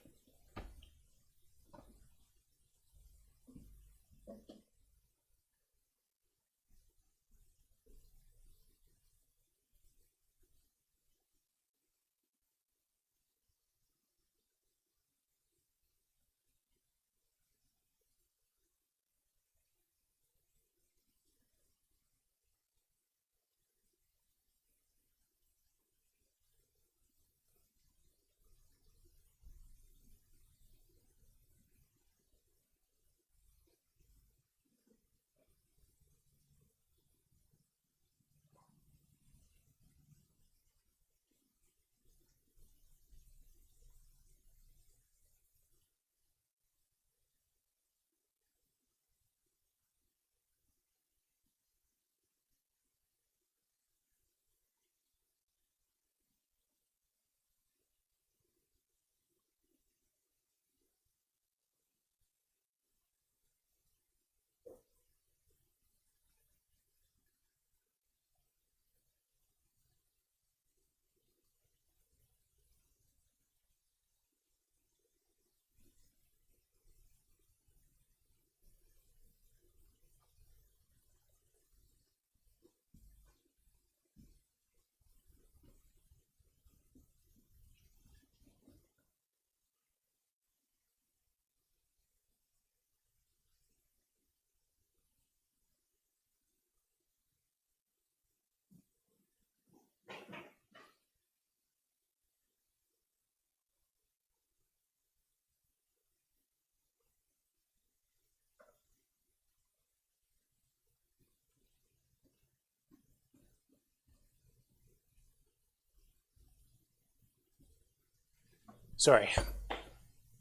Sorry.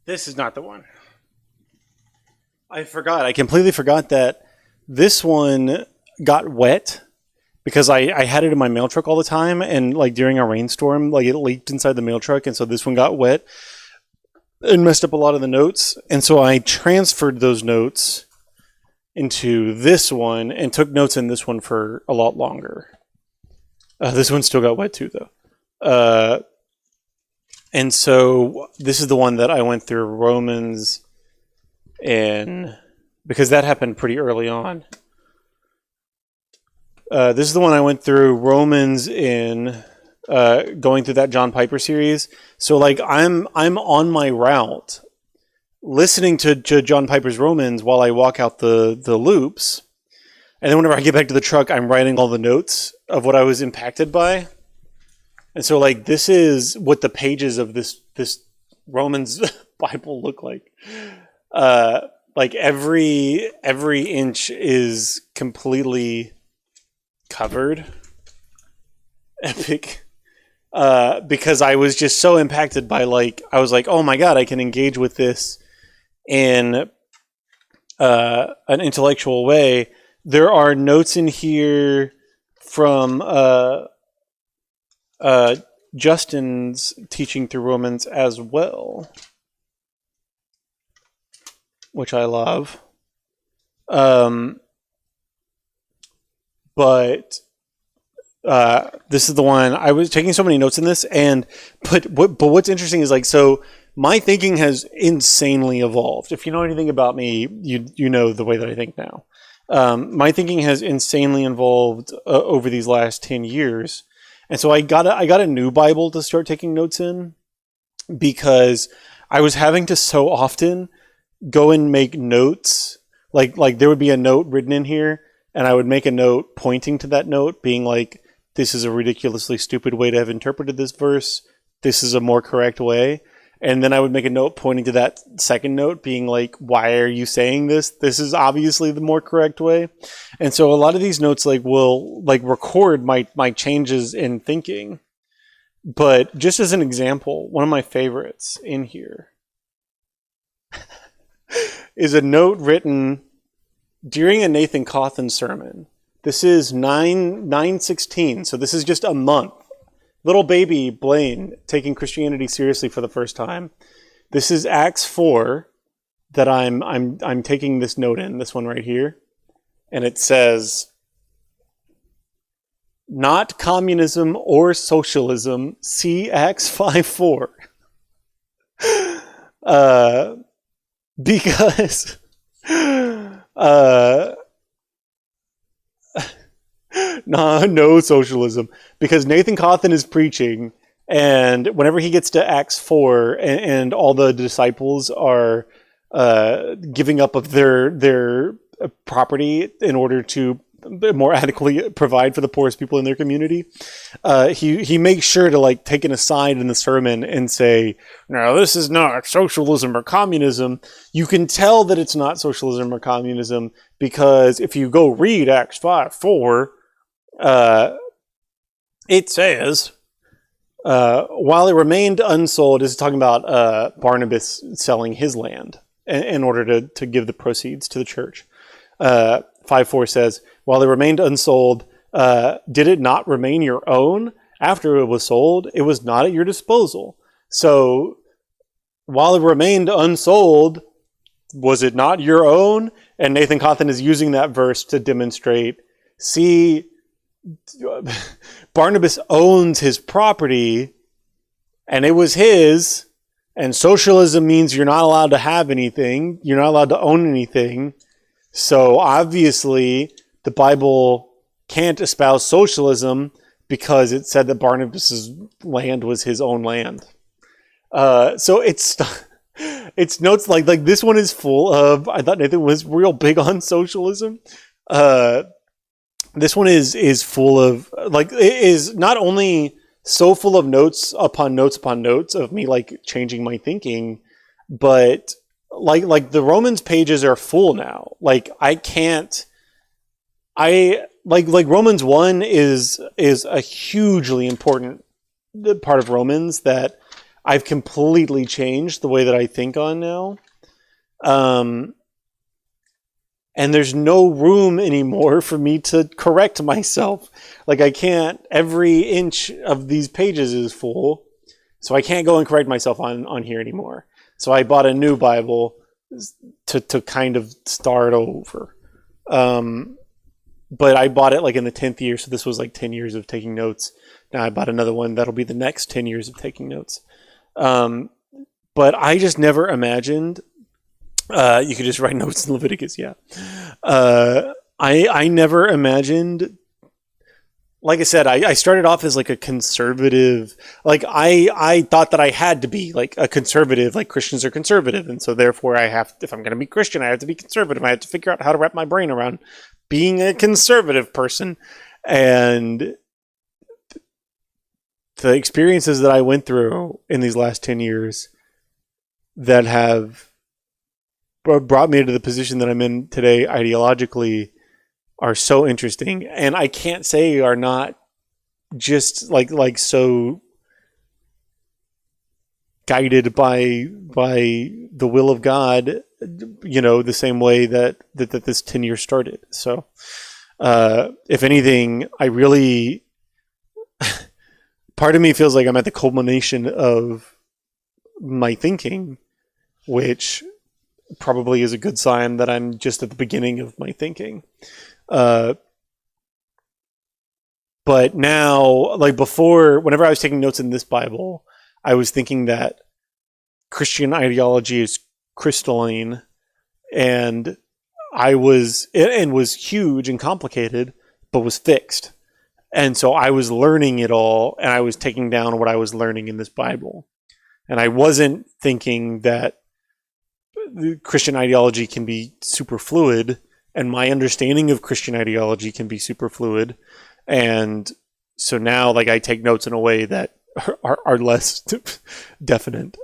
This is not the one. I forgot. I completely forgot that this one got wet because I had it in my mail truck all the time, and like during a rainstorm, like it leaked inside the mail truck, and so this one got wet and messed up a lot of the notes. And so I transferred those notes into this one and took notes in this one for a lot longer. This one still got wet too, though. And so this is the one that I went through Romans and because that happened pretty early on. This is the one I went through Romans in going through that John Piper series. So like I'm on my route listening to John Piper's Romans while I walk out the loops. And then whenever I get back to the truck, I'm writing all the notes of what I was impacted by. And so like this is what the pages of this Romans Bible look like. Like every inch is completely covered. Epic. Because I was just so impacted by like, I was like, oh my God, I can engage with this in an intellectual way. There are notes in here from Justin's teaching through Romans as well, which I love. But this is the one I was taking so many notes in this, but what's interesting is like, so my thinking has insanely evolved. If you know anything about me, you know the way that I think now. My thinking has insanely evolved over these last 10 years. And so I got a new Bible to start taking notes in, because I was having to so often go and make notes. Like there would be a note written in here, and I would make a note pointing to that note, being like, this is a ridiculously stupid way to have interpreted this verse. This is a more correct way. And then I would make a note pointing to that second note, being like, why are you saying this? This is obviously the more correct way. And so a lot of these notes like will like record my changes in thinking. But just as an example, one of my favorites in here is a note written during a Nathan Cawthon sermon. This is 9/16, so this is just a month. Little baby Blaine taking Christianity seriously for the first time. This is Acts 4 that I'm taking this note in, this one right here. And it says, not communism or socialism, see Acts 5:4. Because no socialism, because Nathan Cawthon is preaching, and whenever he gets to Acts 4 and all the disciples are giving up of their property in order to more adequately provide for the poorest people in their community, he makes sure to like take an aside in the sermon and say, no, this is not socialism or communism. You can tell that it's not socialism or communism because if you go read Acts 5:4, it says, while it remained unsold, is talking about Barnabas selling his land in order to give the proceeds to the church. 5:4 says, while it remained unsold, did it not remain your own? After it was sold, it was not at your disposal. So while it remained unsold, was it not your own? And Nathan Cawthon is using that verse to demonstrate, see, Barnabas owns his property and it was his, and socialism means you're not allowed to have anything. You're not allowed to own anything. So obviously the Bible can't espouse socialism because it said that Barnabas's land was his own land. So it's notes like this one is full of, I thought Nathan was real big on socialism. This one is full of, like, it is not only so full of notes upon notes upon notes of me like changing my thinking, but like the Romans pages are full now. Like Romans 1 is a hugely important part of Romans that I've completely changed the way that I think on now. And there's no room anymore for me to correct myself. Like I can't, every inch of these pages is full. So I can't go and correct myself on here anymore. So I bought a new Bible to kind of start over. But I bought it like in the 10th year. So this was like 10 years of taking notes. Now I bought another one. That'll be the next 10 years of taking notes. But I just never imagined You could just write notes in Leviticus, yeah. I never imagined, like I said, I started off as like a conservative. Like I thought that I had to be like a conservative, like Christians are conservative, and so therefore I have, if I'm going to be Christian, I have to be conservative. I have to figure out how to wrap my brain around being a conservative person, and the experiences that I went through in these last 10 years that have brought me to the position that I'm in today ideologically are so interesting, and I can't say are not just like so guided by the will of God, the same way that this 10 years started. So if anything, I really part of me feels like I'm at the culmination of my thinking, which probably is a good sign that I'm just at the beginning of my thinking. But now, like before, whenever I was taking notes in this Bible, I was thinking that Christian ideology is crystalline, and was huge and complicated, but was fixed. And so I was learning it all, and I was taking down what I was learning in this Bible. And I wasn't thinking that Christian ideology can be super fluid, and my understanding of Christian ideology can be super fluid. And so now, like, I take notes in a way that are less definite.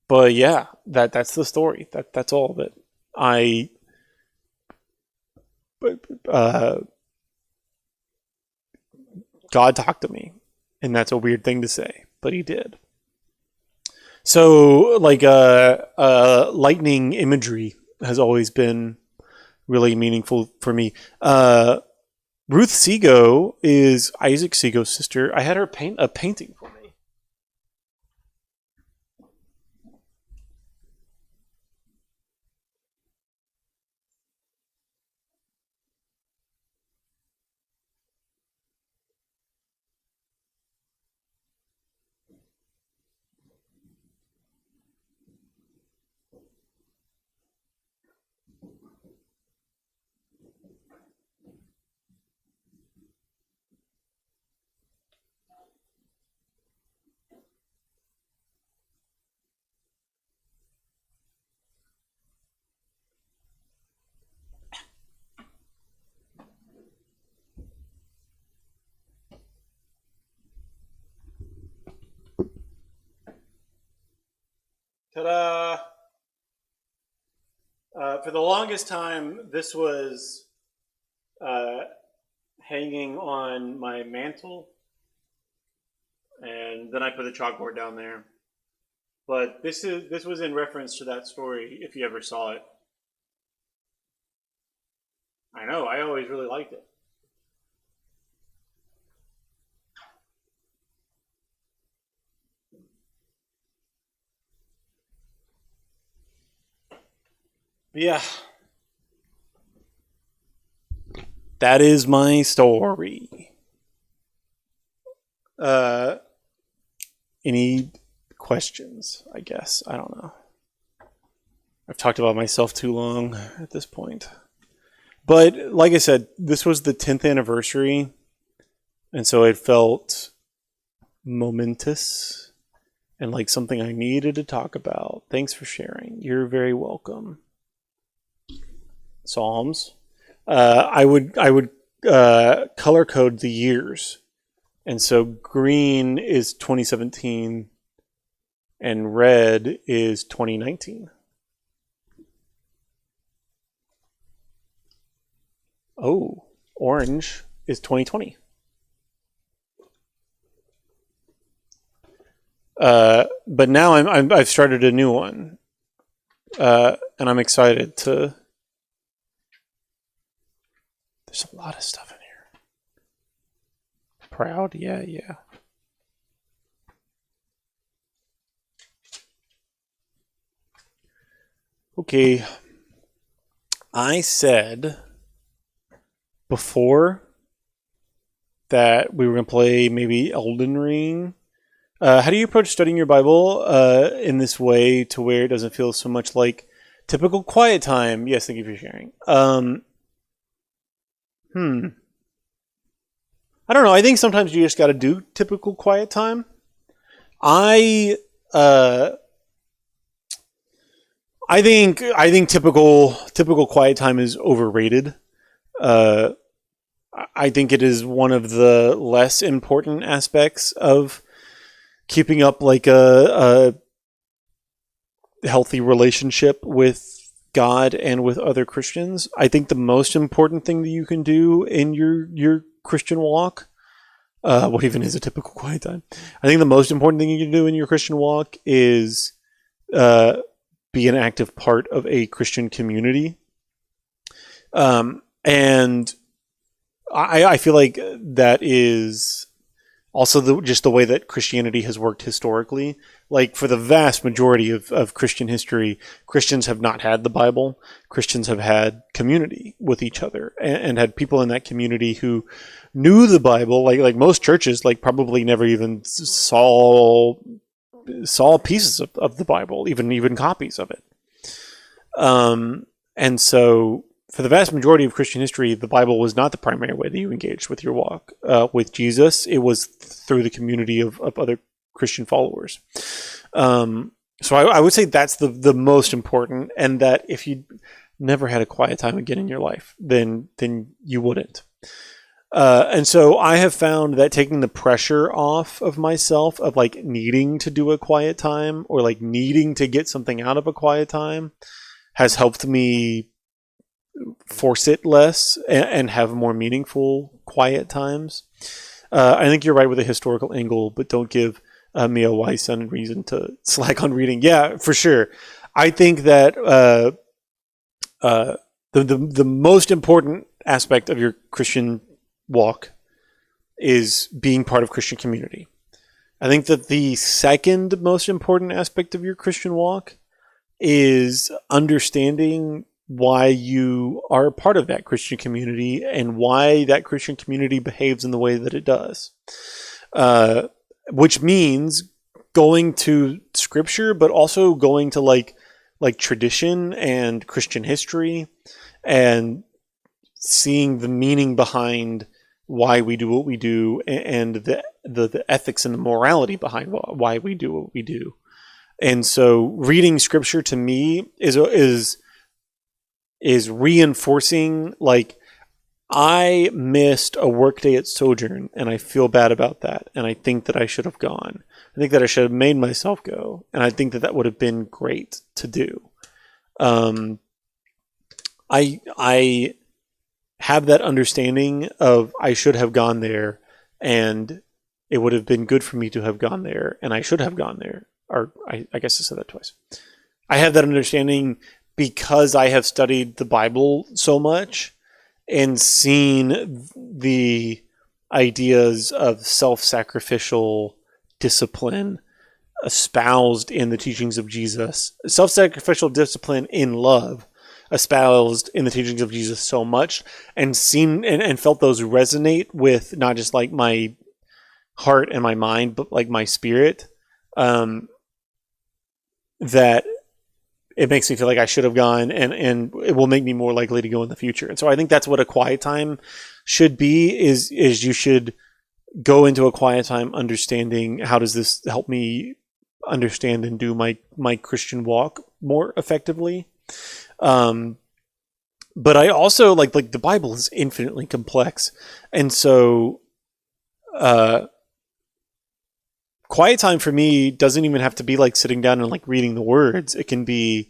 But yeah, that's the story. That's all of it. God talked to me, and that's a weird thing to say, but he did. So, like, lightning imagery has always been really meaningful for me. Ruth Sego is Isaac Sego's sister. I had her paint a painting for me. Ta-da! For the longest time, this was hanging on my mantle, and then I put the chalkboard down there. But this was in reference to that story, if you ever saw it. I know, I always really liked it. But yeah. That is my story. Any questions, I guess? I don't know. I've talked about myself too long at this point. But like I said, this was the 10th anniversary, and so it felt momentous and like something I needed to talk about. Thanks for sharing. You're very welcome. Psalms. I would color code the years, and so green is 2017, and red is 2019. Oh, orange is 2020. But now I've started a new one, and I'm excited to. There's a lot of stuff in here. Proud, yeah. Okay. I said before that we were going to play maybe Elden Ring How do you approach studying your Bible in this way to where it doesn't feel so much like typical quiet time? Yes, thank you for sharing. I don't know. I think sometimes you just got to do typical quiet time. I think typical quiet time is overrated. I think it is one of the less important aspects of keeping up like a healthy relationship with God and with other Christians. I think the most important thing that you can do in your Christian walk, what even is a typical quiet time? I think the most important thing you can do in your Christian walk is be an active part of a Christian community. And I feel like that is also just the way that Christianity has worked historically. Like for the vast majority of Christian history, Christians have not had the Bible. Christians have had community with each other and had people in that community who knew the Bible. Like most churches, like probably never even saw pieces of the Bible, even copies of it. And so for the vast majority of Christian history, the Bible was not the primary way that you engaged with your walk with Jesus. It was through the community of other Christian followers. So I would say that's the most important, and that if you never had a quiet time again in your life, then you wouldn't. And so I have found that taking the pressure off of myself of like needing to do a quiet time or like needing to get something out of a quiet time has helped me force it less and have more meaningful quiet times. I think you're right with a historical angle, but don't give me a wise son reason to slack on reading. Yeah, for sure. I think that the most important aspect of your Christian walk is being part of Christian community. I think that the second most important aspect of your Christian walk is understanding why you are a part of that Christian community and why that Christian community behaves in the way that it does. Which means going to scripture, but also going to like tradition and Christian history and seeing the meaning behind why we do what we do and the ethics and the morality behind why we do what we do. And so reading scripture to me is reinforcing, like, I missed a workday at Sojourn and I feel bad about that. And I think that I should have gone. I think that I should have made myself go. And I think that would have been great to do. I have that understanding of I should have gone there and it would have been good for me to have gone there and I should have gone there. Or I guess I said that twice. I have that understanding because I have studied the Bible so much and seen the ideas of self-sacrificial discipline espoused in the teachings of Jesus, self-sacrificial discipline in love espoused in the teachings of Jesus so much, and seen and felt those resonate with not just like my heart and my mind, but like my spirit, that it makes me feel like I should have gone, and it will make me more likely to go in the future. And so I think that's what a quiet time should be, is you should go into a quiet time understanding, how does this help me understand and do my Christian walk more effectively? But I also like the Bible is infinitely complex. And so, quiet time for me doesn't even have to be like sitting down and like reading the words. It can be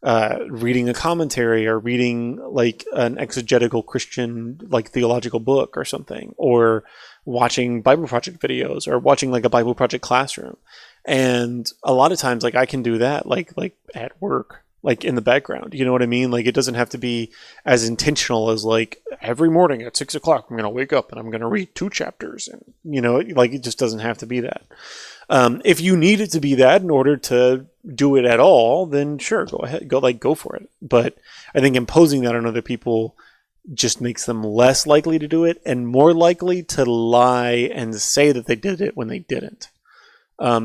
reading a commentary or reading like an exegetical Christian like theological book or something, or watching Bible Project videos, or watching like a Bible Project classroom. And a lot of times like I can do that like at work, like in the background, you know what I mean? Like it doesn't have to be as intentional as like every morning at 6 o'clock, I'm going to wake up and I'm going to read 2 chapters, and you know, like it just doesn't have to be that. If you need it to be that in order to do it at all, then sure, go ahead, go for it. But I think imposing that on other people just makes them less likely to do it and more likely to lie and say that they did it when they didn't.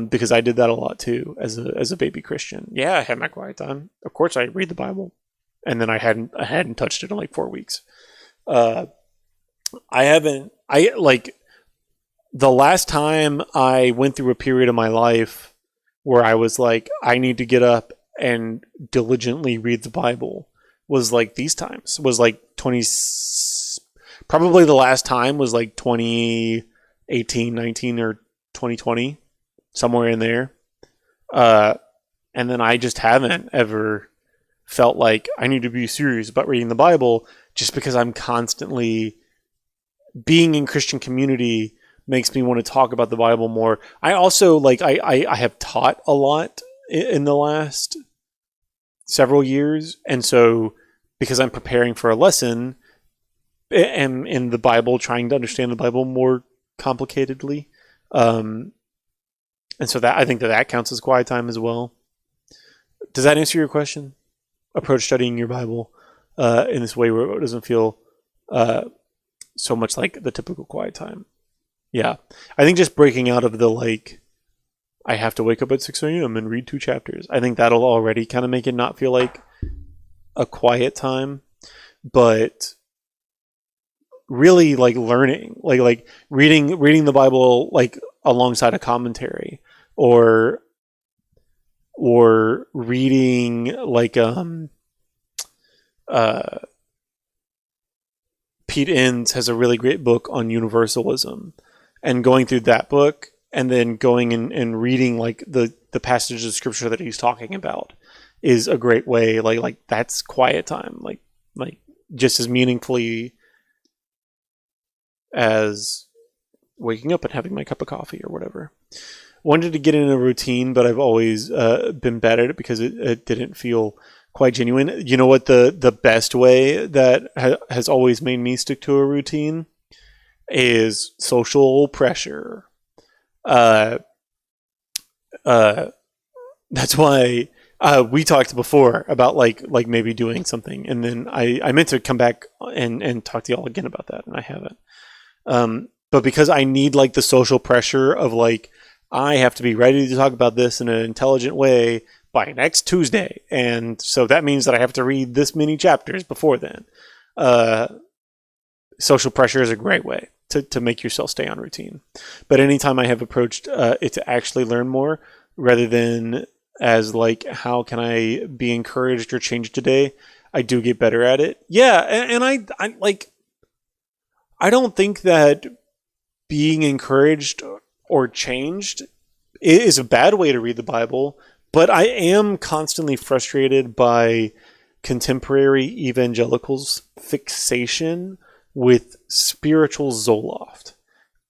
because I did that a lot too as a baby Christian. Yeah, I had my quiet time. Of course, I read the Bible, and then I hadn't touched it in like 4 weeks. I haven't. I like the last time I went through a period of my life where I was like, I need to get up and diligently read the Bible was like these times. Was like 20. Probably the last time was like 2018, 19, or 2020, somewhere in there. And then I just haven't ever felt like I need to be serious about reading the Bible, just because I'm constantly being in Christian community makes me want to talk about the Bible more. I also like I have taught a lot in the last several years, and so because I'm preparing for a lesson and in the Bible, trying to understand the Bible more complicatedly, and so that I think that counts as quiet time as well. Does that answer your question? Approach studying your Bible in this way where it doesn't feel so much like the typical quiet time. Yeah, I think just breaking out of the like, I have to wake up at 6 a.m. and read 2 chapters. I think that'll already kind of make it not feel like a quiet time, but really like learning, like reading the Bible like alongside a commentary, or reading like Pete Enns has a really great book on universalism, and going through that book and then going and reading like the passages of scripture that he's talking about is a great way. Like that's quiet time, like just as meaningfully as waking up and having my cup of coffee or whatever. Wanted to get in a routine, but I've always been bad at it because it didn't feel quite genuine. You know what the best way that has always made me stick to a routine is social pressure. That's why we talked before about like maybe doing something, and then I meant to come back and talk to y'all again about that, and I haven't. But because I need like the social pressure of like, I have to be ready to talk about this in an intelligent way by next Tuesday, and so that means that I have to read this many chapters before then. Social pressure is a great way to make yourself stay on routine. But anytime I have approached it to actually learn more, rather than as like, how can I be encouraged or changed today, I do get better at it. Yeah, and I like, I don't think that being encouraged or changed is a bad way to read the Bible, but I am constantly frustrated by contemporary evangelicals' fixation with spiritual Zoloft.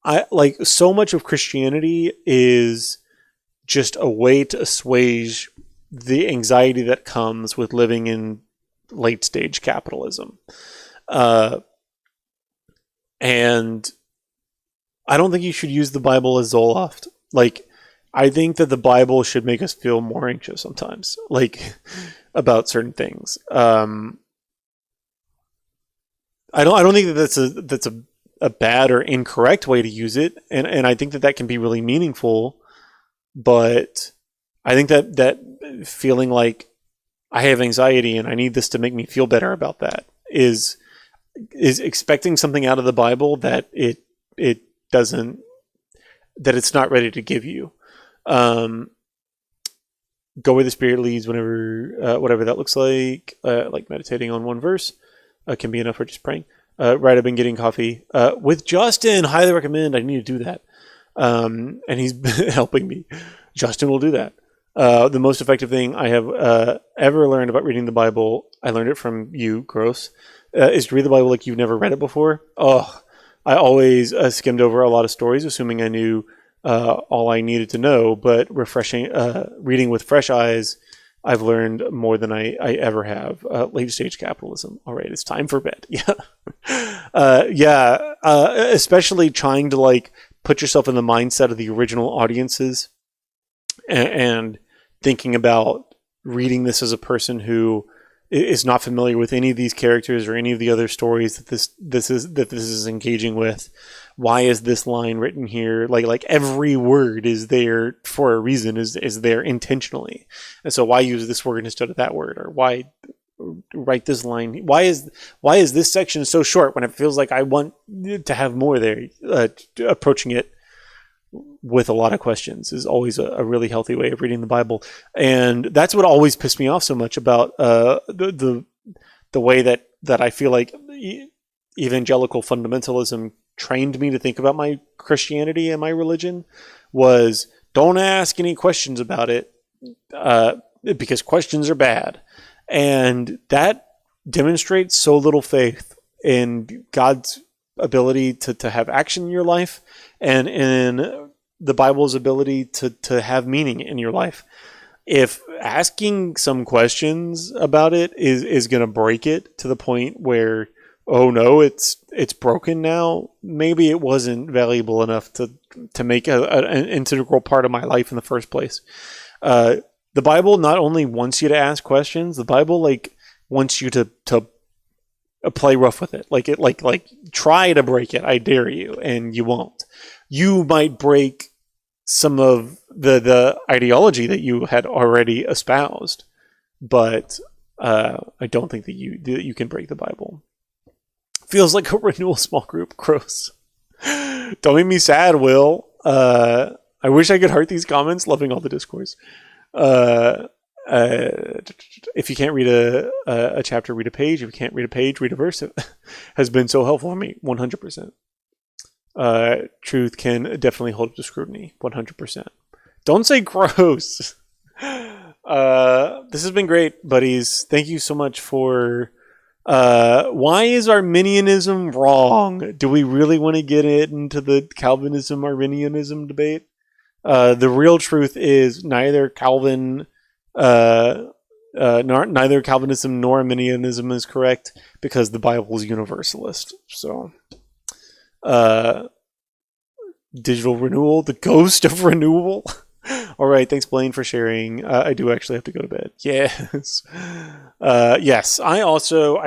I like, so much of Christianity is just a way to assuage the anxiety that comes with living in late stage capitalism. And I don't think you should use the Bible as Zoloft. Like, I think that the Bible should make us feel more anxious sometimes, like, about certain things. I don't think that that's a bad or incorrect way to use it, and I think that can be really meaningful. But I think that feeling like I have anxiety and I need this to make me feel better about that is expecting something out of the Bible that it doesn't, that it's not ready to give you. Go where the Spirit leads, whenever whatever that looks like meditating on one verse can be enough, or just praying. Right, I've been getting coffee with Justin. Highly recommend. I need to do that. And he's helping me. Justin will do that. The most effective thing I have ever learned about reading the Bible, I learned it from you, Gross, is to read the Bible like you've never read it before. Oh, I always skimmed over a lot of stories, assuming I knew all I needed to know, but reading with fresh eyes, I've learned more than I ever have. Late stage capitalism. All right, it's time for bed. Yeah. Especially trying to like put yourself in the mindset of the original audiences and thinking about reading this as a person who is not familiar with any of these characters or any of the other stories that this is engaging with, why is this line written here? Like every word is there for a reason, is there intentionally, and so why use this word instead of that word, or why write this line? Why is this section so short when it feels like I want to have more there? Approaching it with a lot of questions is always a really healthy way of reading the Bible, and that's what always pissed me off so much about the way that I feel like evangelical fundamentalism trained me to think about my Christianity and my religion was, don't ask any questions about it because questions are bad, and that demonstrates so little faith in God's ability to have action in your life and in the Bible's ability to have meaning in your life. If asking some questions about it is going to break it to the point where, oh no, it's broken now, maybe it wasn't valuable enough to make an integral part of my life in the first place. The Bible not only wants you to ask questions, the Bible wants you to play rough with it. Like try to break it. I dare you, and you won't. You might break some of the ideology that you had already espoused, but I don't think that you can break the Bible. Feels like a renewal small group. Gross. Don't make me sad, Will. I wish I could heart these comments. Loving all the discourse. If you can't read a chapter, read a page. If you can't read a page, read a verse. It has been so helpful for me. 100%. Truth can definitely hold up to scrutiny. 100%. Don't say gross. This has been great, buddies. Thank you so much for... why is Arminianism wrong? Do we really want to get into the Calvinism-Arminianism debate? The real truth is neither neither Calvinism nor Arminianism is correct, because the Bible is universalist. So, digital renewal, the ghost of renewal. All right, thanks, Blaine, for sharing. I do actually have to go to bed. Yes. Yes, I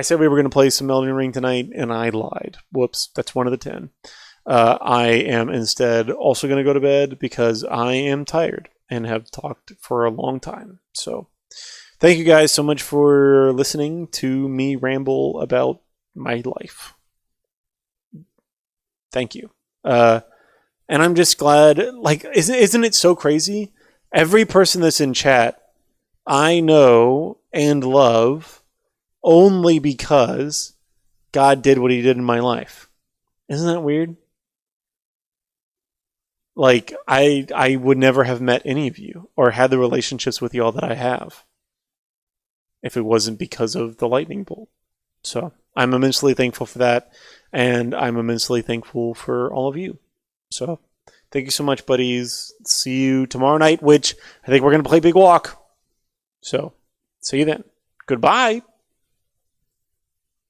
said we were going to play some Elden Ring tonight, and I lied. Whoops, that's one of the 10. I am instead also going to go to bed because I am tired and have talked for a long time. So thank you guys so much for listening to me ramble about my life. Thank you. And I'm just glad, isn't it so crazy? Every person that's in chat, I know and love only because God did what he did in my life. Isn't that weird? I would never have met any of you or had the relationships with y'all that I have if it wasn't because of the lightning bolt. So I'm immensely thankful for that, and I'm immensely thankful for all of you. So thank you so much, buddies. See you tomorrow night, which I think we're going to play Big Walk. So see you then. Goodbye.